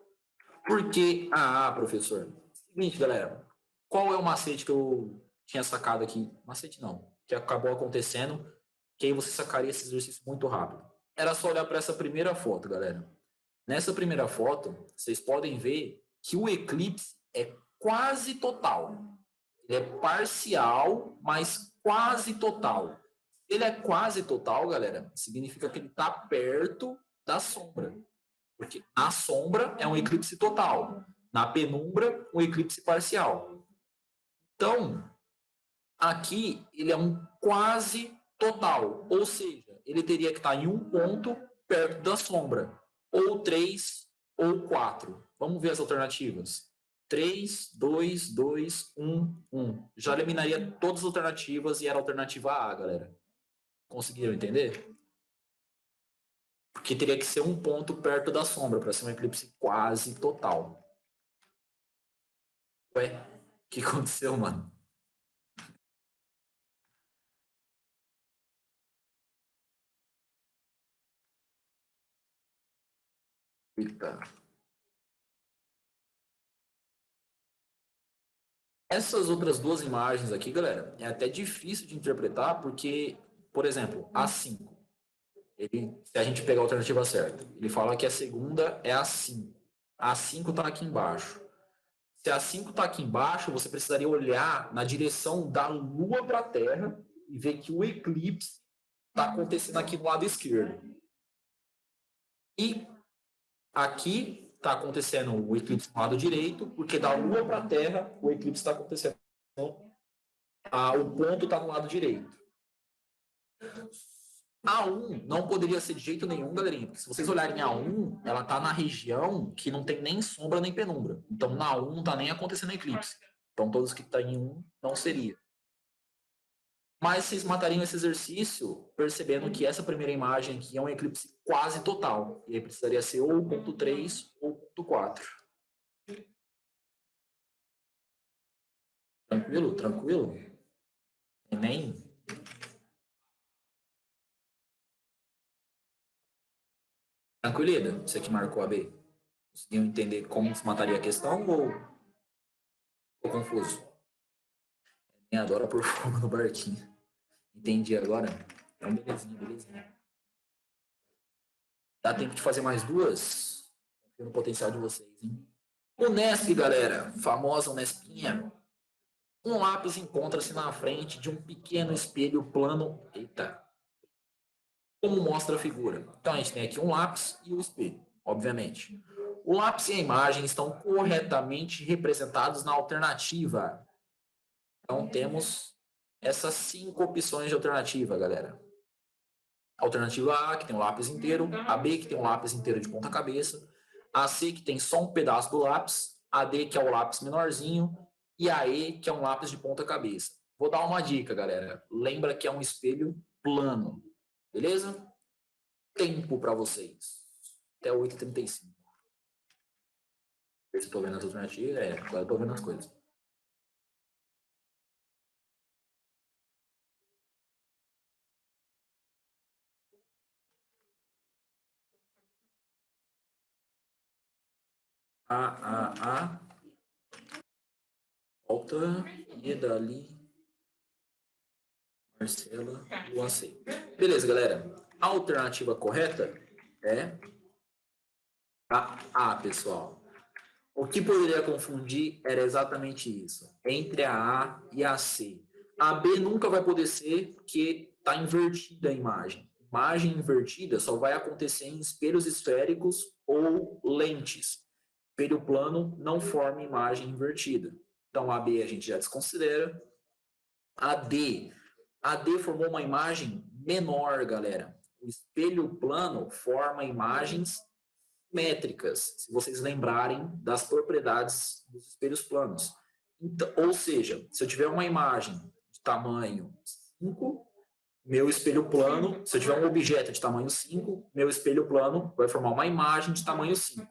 Por que a A, professor? Seguinte, galera. Qual é o macete que eu tinha sacado aqui? Macete não. Que acabou acontecendo. Que aí você sacaria esse exercício muito rápido. Era só olhar para essa primeira foto, galera. Nessa primeira foto, vocês podem ver que o eclipse é quase total. Ele é parcial, mas quase total. Ele é quase total, galera, significa que ele está perto da sombra. Porque a sombra é um eclipse total. Na penumbra, um eclipse parcial. Então, aqui ele é um quase total. Ou seja, ele teria que estar em um ponto perto da sombra. Ou 3 ou 4. Vamos ver as alternativas. 3, 2, 2, 1, 1. Já eliminaria todas as alternativas e era a alternativa A, galera. Conseguiram entender? Porque teria que ser um ponto perto da sombra para ser um eclipse quase total. Ué, o que aconteceu, mano? Eita. Essas outras 2 imagens aqui, galera, é até difícil de interpretar porque, por exemplo, A5. Se a gente pegar a alternativa certa, ele fala que a segunda é a 5. A 5 está aqui embaixo. Se a 5 está aqui embaixo, você precisaria olhar na direção da Lua para a Terra e ver que o eclipse está acontecendo aqui do lado esquerdo. E aqui está acontecendo o eclipse do lado direito, porque da Lua para a Terra o eclipse está acontecendo. O ponto está no lado direito. A1 não poderia ser de jeito nenhum, galerinha, porque se vocês olharem A1, ela está na região que não tem nem sombra nem penumbra. Então, na A1 não está nem acontecendo eclipse. Então, todos que estão em 1 não seria. Mas vocês matariam esse exercício percebendo que essa primeira imagem aqui é um eclipse quase total. E aí precisaria ser ou o ponto 3 ou o ponto 4. Tranquilo? Tranquilo? Enem? Tranquilida? Você que marcou a B. Conseguiu entender como se mataria a questão ou ficou confuso? Quem adora pôr fogo no barquinho. Entendi agora? Então, belezinha, belezinha. Dá tempo de fazer mais duas? Confio no potencial de vocês, hein? Unesp, galera. Famosa Unespinha. Um lápis encontra-se na frente de um pequeno espelho plano. Eita! Como mostra a figura. Então, a gente tem aqui um lápis e o espelho, obviamente. O lápis e a imagem estão corretamente representados na alternativa. Então, temos essas 5 opções de alternativa, galera. Alternativa A, que tem um lápis inteiro. A B, que tem um lápis inteiro de ponta cabeça. A C, que tem só um pedaço do lápis. A D, que é o lápis menorzinho. E a E, que é um lápis de ponta cabeça. Vou dar uma dica, galera. Lembra que é um espelho plano. Beleza? Tempo para vocês. Até 8h35. Se estou vendo as alternativas, agora estou vendo as coisas. A. Volta. E dali. Marcela. Luan C. Beleza, galera. A alternativa correta é a A, pessoal. O que poderia confundir era exatamente isso. Entre a A e a C. A B nunca vai poder ser porque está invertida a imagem. Imagem invertida só vai acontecer em espelhos esféricos ou lentes. Espelho plano não forma imagem invertida. Então, a B a gente já desconsidera. A D formou uma imagem menor, galera. O espelho plano forma imagens métricas, se vocês lembrarem das propriedades dos espelhos planos. Então, ou seja, se eu tiver uma imagem de tamanho 5, meu espelho plano, se eu tiver um objeto de tamanho 5, meu espelho plano vai formar uma imagem de tamanho 5.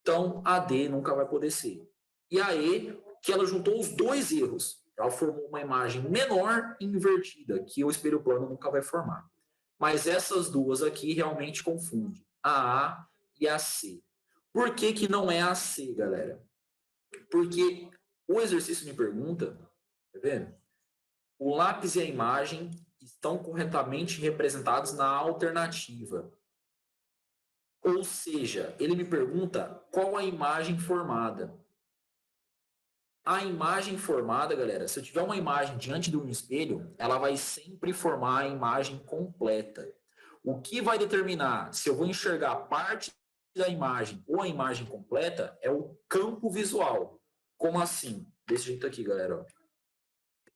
Então, a D nunca vai poder ser. E a E, que ela juntou os dois erros. Ela formou uma imagem menor e invertida, que o espelho plano nunca vai formar. Mas essas duas aqui realmente confundem. A e a C. Por que que não é a C, galera? Porque o exercício me pergunta, tá vendo? O lápis e a imagem estão corretamente representados na alternativa. Ou seja, ele me pergunta qual a imagem formada. A imagem formada, galera, se eu tiver uma imagem diante de um espelho, ela vai sempre formar a imagem completa. O que vai determinar se eu vou enxergar parte da imagem ou a imagem completa é o campo visual. Como assim? Desse jeito aqui, galera. Ó.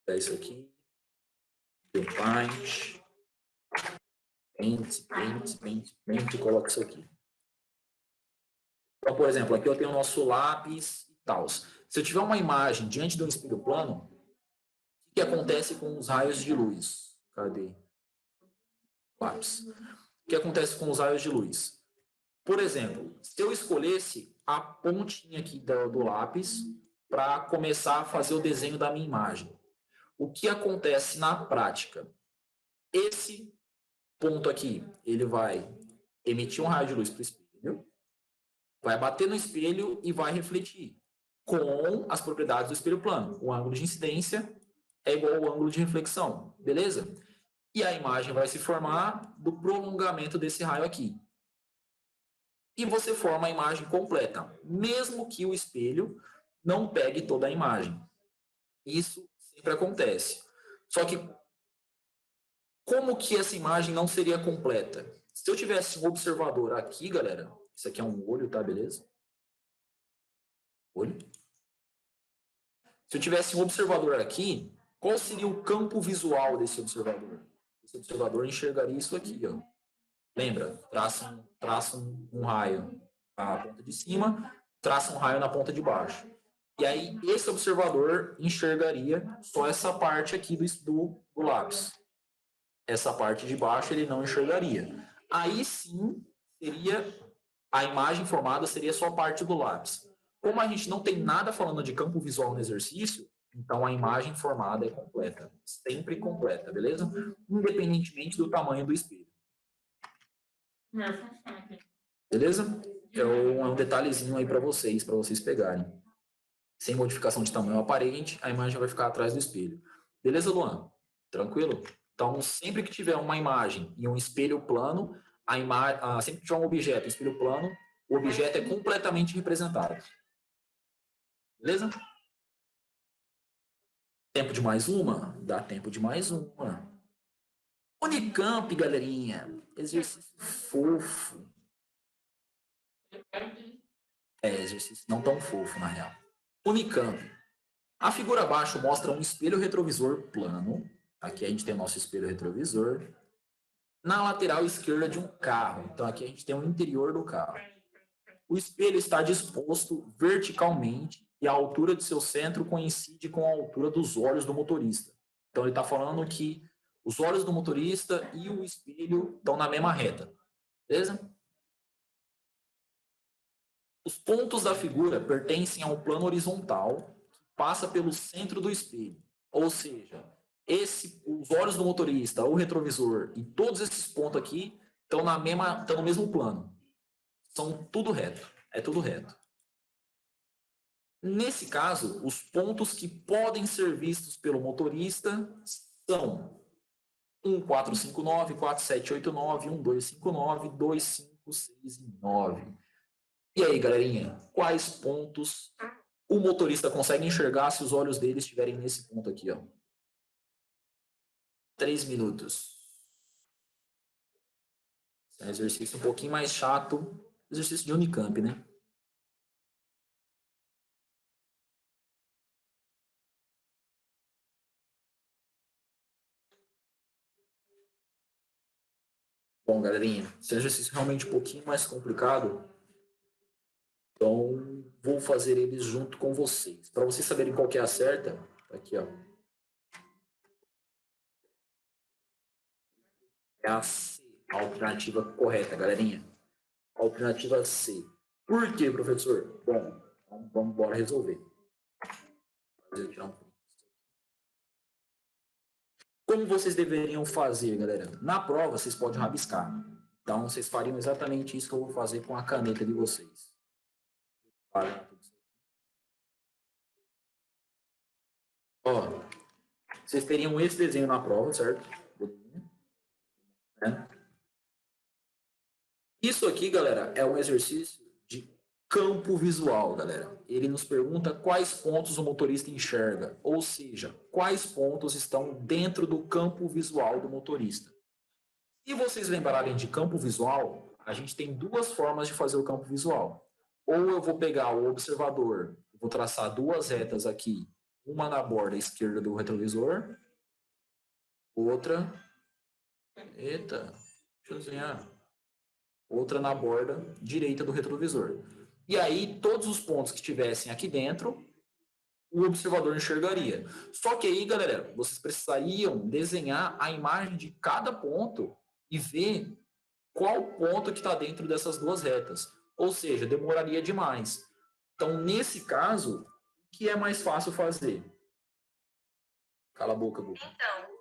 É isso aqui. Paint, coloca isso aqui. Então, por exemplo, aqui eu tenho o nosso lápis e tal. Se eu tiver uma imagem diante de um espelho plano, o que acontece com os raios de luz? Cadê? Lápis. O que acontece com os raios de luz? Por exemplo, se eu escolhesse a pontinha aqui do lápis para começar a fazer o desenho da minha imagem, o que acontece na prática? Esse ponto aqui, ele vai emitir um raio de luz para o espelho, vai bater no espelho e vai refletir com as propriedades do espelho plano. O ângulo de incidência é igual ao ângulo de reflexão, beleza? E a imagem vai se formar do prolongamento desse raio aqui. E você forma a imagem completa, mesmo que o espelho não pegue toda a imagem. Isso sempre acontece. Só que como que essa imagem não seria completa? Se eu tivesse um observador aqui, galera, isso aqui é um olho, tá, beleza? Olho. Se eu tivesse um observador aqui, qual seria o campo visual desse observador? Esse observador enxergaria isso aqui, ó. Lembra? Traça um raio na ponta de cima, traça um raio na ponta de baixo. E aí, esse observador enxergaria só essa parte aqui do lápis. Essa parte de baixo ele não enxergaria. Aí sim, a imagem formada seria só parte do lápis. Como a gente não tem nada falando de campo visual no exercício, então a imagem formada é completa. Sempre completa, beleza? Independentemente do tamanho do espelho. Beleza? É um detalhezinho aí para vocês pegarem. Sem modificação de tamanho aparente, a imagem vai ficar atrás do espelho. Beleza, Luan? Tranquilo? Então, sempre que tiver uma imagem e um espelho plano, sempre que tiver um objeto e espelho plano, o objeto é completamente representado. Beleza? Tempo de mais uma? Dá tempo de mais uma. Unicamp, galerinha. Exercício fofo. Exercício não tão fofo, na real. Unicamp. A figura abaixo mostra um espelho retrovisor plano. Aqui a gente tem o nosso espelho retrovisor. Na lateral esquerda de um carro. Então aqui a gente tem o interior do carro. O espelho está disposto verticalmente e a altura de seu centro coincide com a altura dos olhos do motorista. Então ele está falando que os olhos do motorista e o espelho estão na mesma reta. Beleza? Os pontos da figura pertencem a um plano horizontal que passa pelo centro do espelho. Ou seja, os olhos do motorista, o retrovisor e todos esses pontos aqui estão no mesmo plano. São tudo reto. É tudo reto. Nesse caso, os pontos que podem ser vistos pelo motorista são 1459, 4789, 1259, 2569. e 9. E aí, galerinha, quais pontos o motorista consegue enxergar se os olhos dele estiverem nesse ponto aqui, ó? 3 minutos. É um exercício um pouquinho mais chato, exercício de Unicamp, né? Bom, galerinha, esse exercício é realmente um pouquinho mais complicado, então vou fazer eles junto com vocês. Para vocês saberem qual que é a certa, tá aqui, ó. É a C, a alternativa correta, galerinha. Alternativa C. Por quê, professor? Bom, então vamos embora resolver. Como vocês deveriam fazer, galera? Na prova, vocês podem rabiscar. Então, vocês fariam exatamente isso que eu vou fazer com a caneta de vocês. Ó, vocês teriam esse desenho na prova, certo? Isso aqui, galera, é um exercício de campo visual, galera. Ele nos pergunta quais pontos o motorista enxerga, ou seja, quais pontos estão dentro do campo visual do motorista. Se vocês lembrarem de campo visual, a gente tem duas formas de fazer o campo visual. Ou eu vou pegar o observador, vou traçar duas retas aqui, uma na borda esquerda do retrovisor, outra... Eita, deixa eu desenhar. Outra na borda direita do retrovisor. E aí, todos os pontos que tivessem aqui dentro, o observador enxergaria. Só que aí, galera, vocês precisariam desenhar a imagem de cada ponto e ver qual ponto que está dentro dessas duas retas. Ou seja, demoraria demais. Então, nesse caso, o que é mais fácil fazer? Cala a boca, Guga. Então.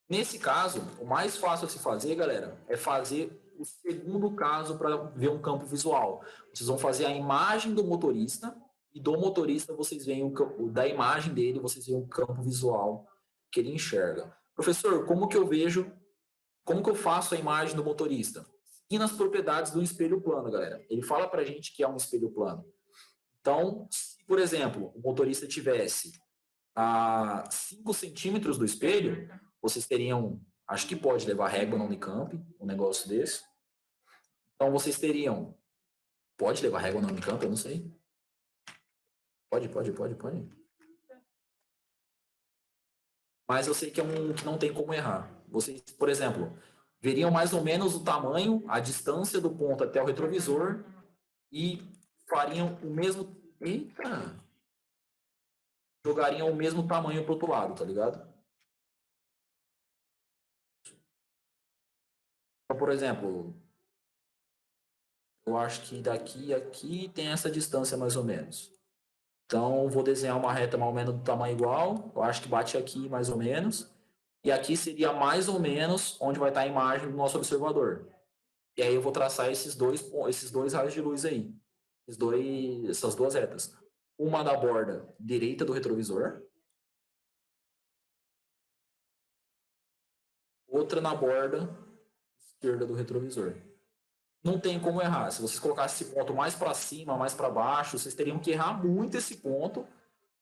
Nesse caso, o mais fácil a se fazer, galera, é fazer o segundo caso para ver um campo visual. Vocês vão fazer a imagem do motorista e do motorista vocês veem da imagem dele, vocês veem o campo visual que ele enxerga. Professor, como que eu faço a imagem do motorista? E nas propriedades do espelho plano, galera. Ele fala para a gente que é um espelho plano. Então, se, por exemplo, o motorista tivesse a 5 centímetros do espelho, vocês teriam, acho que pode levar régua na Unicamp, um negócio desse. Então, vocês teriam, pode levar régua na Unicamp, eu não sei. Pode. mas eu sei que é um que não tem como errar. Vocês, por exemplo, veriam mais ou menos o tamanho, a distância do ponto até o retrovisor e fariam o mesmo... Eita! Jogariam o mesmo tamanho pro outro lado, tá ligado? Então, por exemplo, eu acho que daqui a aqui tem essa distância mais ou menos. Então, vou desenhar uma reta mais ou menos do tamanho igual. Eu acho que bate aqui mais ou menos. E aqui seria mais ou menos onde vai estar a imagem do nosso observador. E aí eu vou traçar esses dois raios de luz aí. Essas duas retas. Uma na borda direita do retrovisor. Outra na borda esquerda do retrovisor. Não tem como errar. Se vocês colocassem esse ponto mais para cima, mais para baixo, vocês teriam que errar muito esse ponto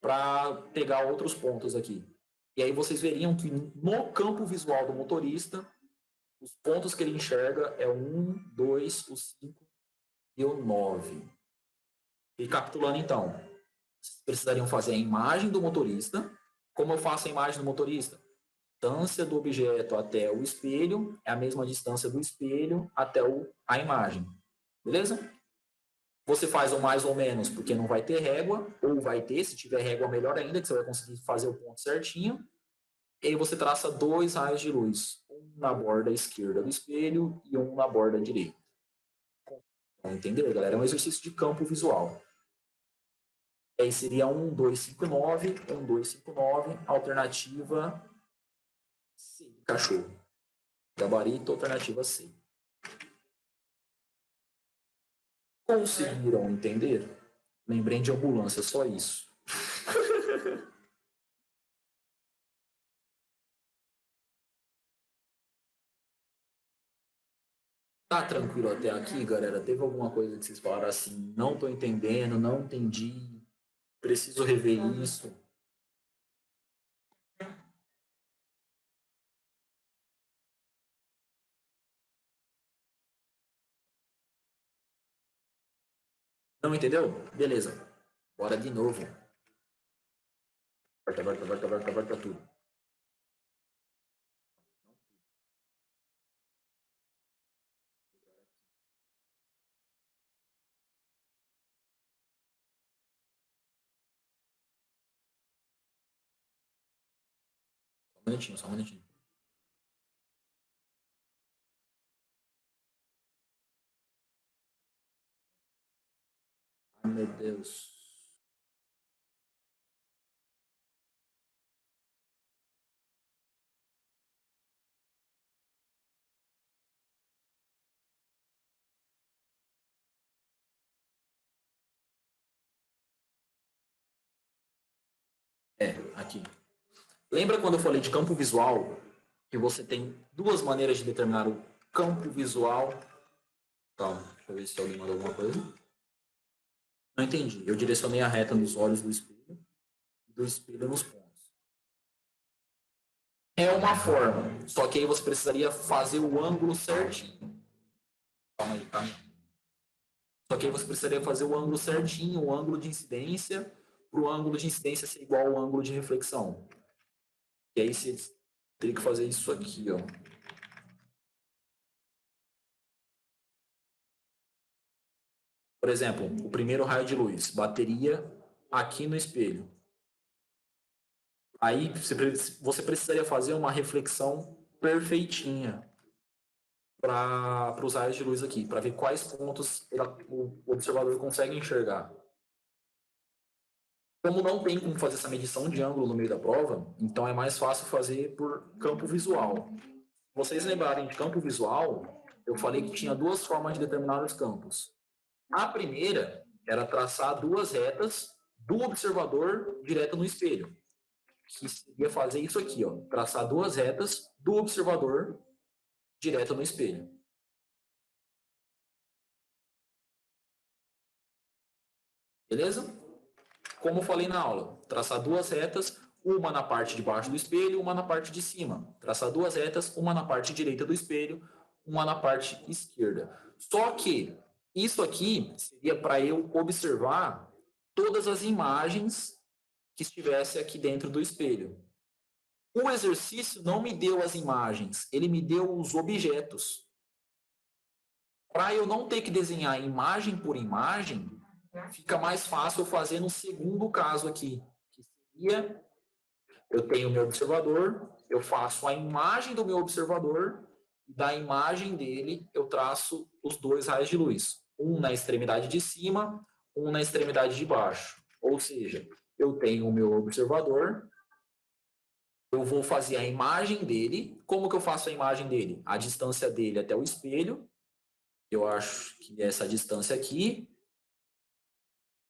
para pegar outros pontos aqui. E aí vocês veriam que no campo visual do motorista, os pontos que ele enxerga é o 1, 2, o 5 e o 9. E capitulando então, vocês precisariam fazer a imagem do motorista. Como eu faço a imagem do motorista? A distância do objeto até o espelho é a mesma distância do espelho até a imagem. Beleza? Você faz o mais ou menos, porque não vai ter régua, ou vai ter, se tiver régua, melhor ainda, que você vai conseguir fazer o ponto certinho. E aí você traça dois raios de luz, um na borda esquerda do espelho e um na borda direita. Entendeu, galera? É um exercício de campo visual. E aí seria 1259, 1259, alternativa C, cachorro. Gabarito, alternativa C. Conseguiram entender? Lembrei de ambulância, só isso. Tá tranquilo até aqui, galera? Teve alguma coisa que vocês falaram assim, não tô entendendo, não entendi, preciso rever isso? Não entendeu? Beleza. Bora de novo. Volta tudo. Só um minutinho, só um minutinho. Ai, meu Deus. É, aqui. Lembra quando eu falei de campo visual? Que você tem duas maneiras de determinar o campo visual. Calma, deixa eu ver se alguém mandou alguma coisa. Não entendi. Eu direcionei a reta nos olhos do espelho nos pontos. É uma forma, só que aí você precisaria fazer o ângulo certinho. Calma aí, calma. Só que aí você precisaria fazer o ângulo certinho, o ângulo de incidência, para o ângulo de incidência ser igual ao ângulo de reflexão. E aí você teria que fazer isso aqui, ó. Por exemplo, o primeiro raio de luz bateria aqui no espelho. Aí você precisaria fazer uma reflexão perfeitinha para os raios de luz aqui, para ver quais pontos o observador consegue enxergar. Como não tem como fazer essa medição de ângulo no meio da prova, então é mais fácil fazer por campo visual. Se vocês lembrarem de campo visual, eu falei que tinha duas formas de determinar os campos. A primeira era traçar duas retas do observador direto no espelho, que seria fazer isso aqui, ó, traçar duas retas do observador direto no espelho. Beleza? Como eu falei na aula, traçar duas retas, uma na parte de baixo do espelho, uma na parte de cima. Traçar duas retas, uma na parte direita do espelho, uma na parte esquerda. Só que isso aqui seria para eu observar todas as imagens que estivesse aqui dentro do espelho. O exercício não me deu as imagens, ele me deu os objetos. Para eu não ter que desenhar imagem por imagem, fica mais fácil eu fazer no segundo caso aqui, que seria, eu tenho o meu observador, eu faço a imagem do meu observador, e da imagem dele eu traço os dois raios de luz, um na extremidade de cima, um na extremidade de baixo. Ou seja, eu tenho o meu observador, eu vou fazer a imagem dele. Como que eu faço a imagem dele? A distância dele até o espelho, eu acho que essa distância aqui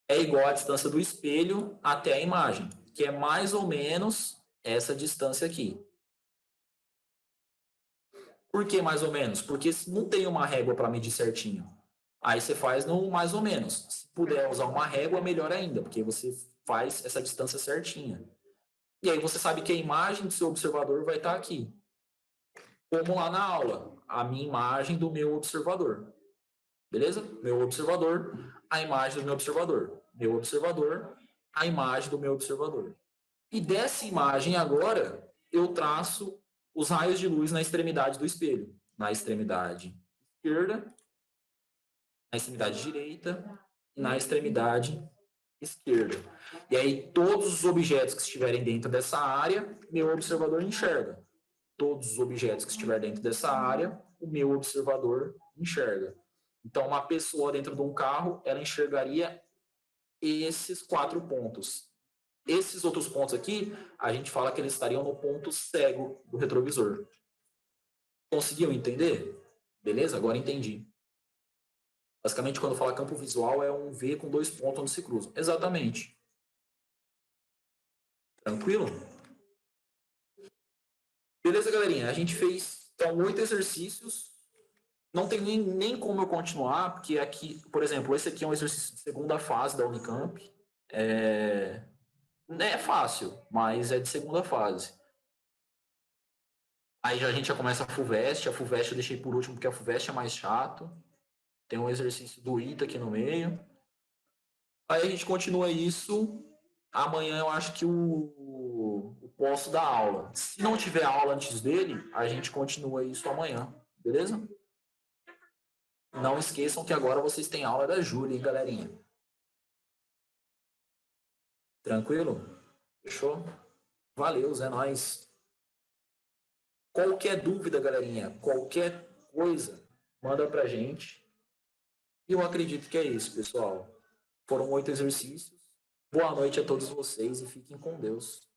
é igual à distância do espelho até a imagem, que é mais ou menos essa distância aqui. Por que mais ou menos? Porque não tem uma régua para medir certinho. Aí você faz no mais ou menos. Se puder usar uma régua, melhor ainda, porque você faz essa distância certinha. E aí você sabe que a imagem do seu observador vai estar aqui. Como lá na aula, a minha imagem do meu observador. Beleza? Meu observador, a imagem do meu observador. Meu observador, a imagem do meu observador. E dessa imagem agora, eu traço os raios de luz na extremidade do espelho. Na extremidade esquerda, na extremidade direita e na extremidade esquerda. E aí, todos os objetos que estiverem dentro dessa área, meu observador enxerga. Todos os objetos que estiverem dentro dessa área, o meu observador enxerga. Então, uma pessoa dentro de um carro, ela enxergaria esses 4 pontos. Esses outros pontos aqui, a gente fala que eles estariam no ponto cego do retrovisor. Conseguiu entender? Beleza? Agora entendi. Basicamente, quando fala campo visual, é um V com 2 pontos onde se cruzam. Exatamente. Tranquilo? Beleza, galerinha? A gente fez, então, 8 exercícios. Não tem nem como eu continuar, porque aqui, por exemplo, esse aqui é um exercício de segunda fase da Unicamp. É fácil, mas é de segunda fase. Aí a gente já começa a FUVEST. A FUVEST eu deixei por último, porque a FUVEST é mais chato. Tem um exercício do ITA aqui no meio. Aí a gente continua isso. Amanhã eu acho que o posso dar aula. Se não tiver aula antes dele, a gente continua isso amanhã. Beleza? Não esqueçam que agora vocês têm aula da Júlia, hein, galerinha? Tranquilo? Fechou? Valeu, Zé, nóis. Qualquer dúvida, galerinha, qualquer coisa, manda pra gente. E eu acredito que é isso, pessoal. Foram 8 exercícios. Boa noite a todos vocês e fiquem com Deus.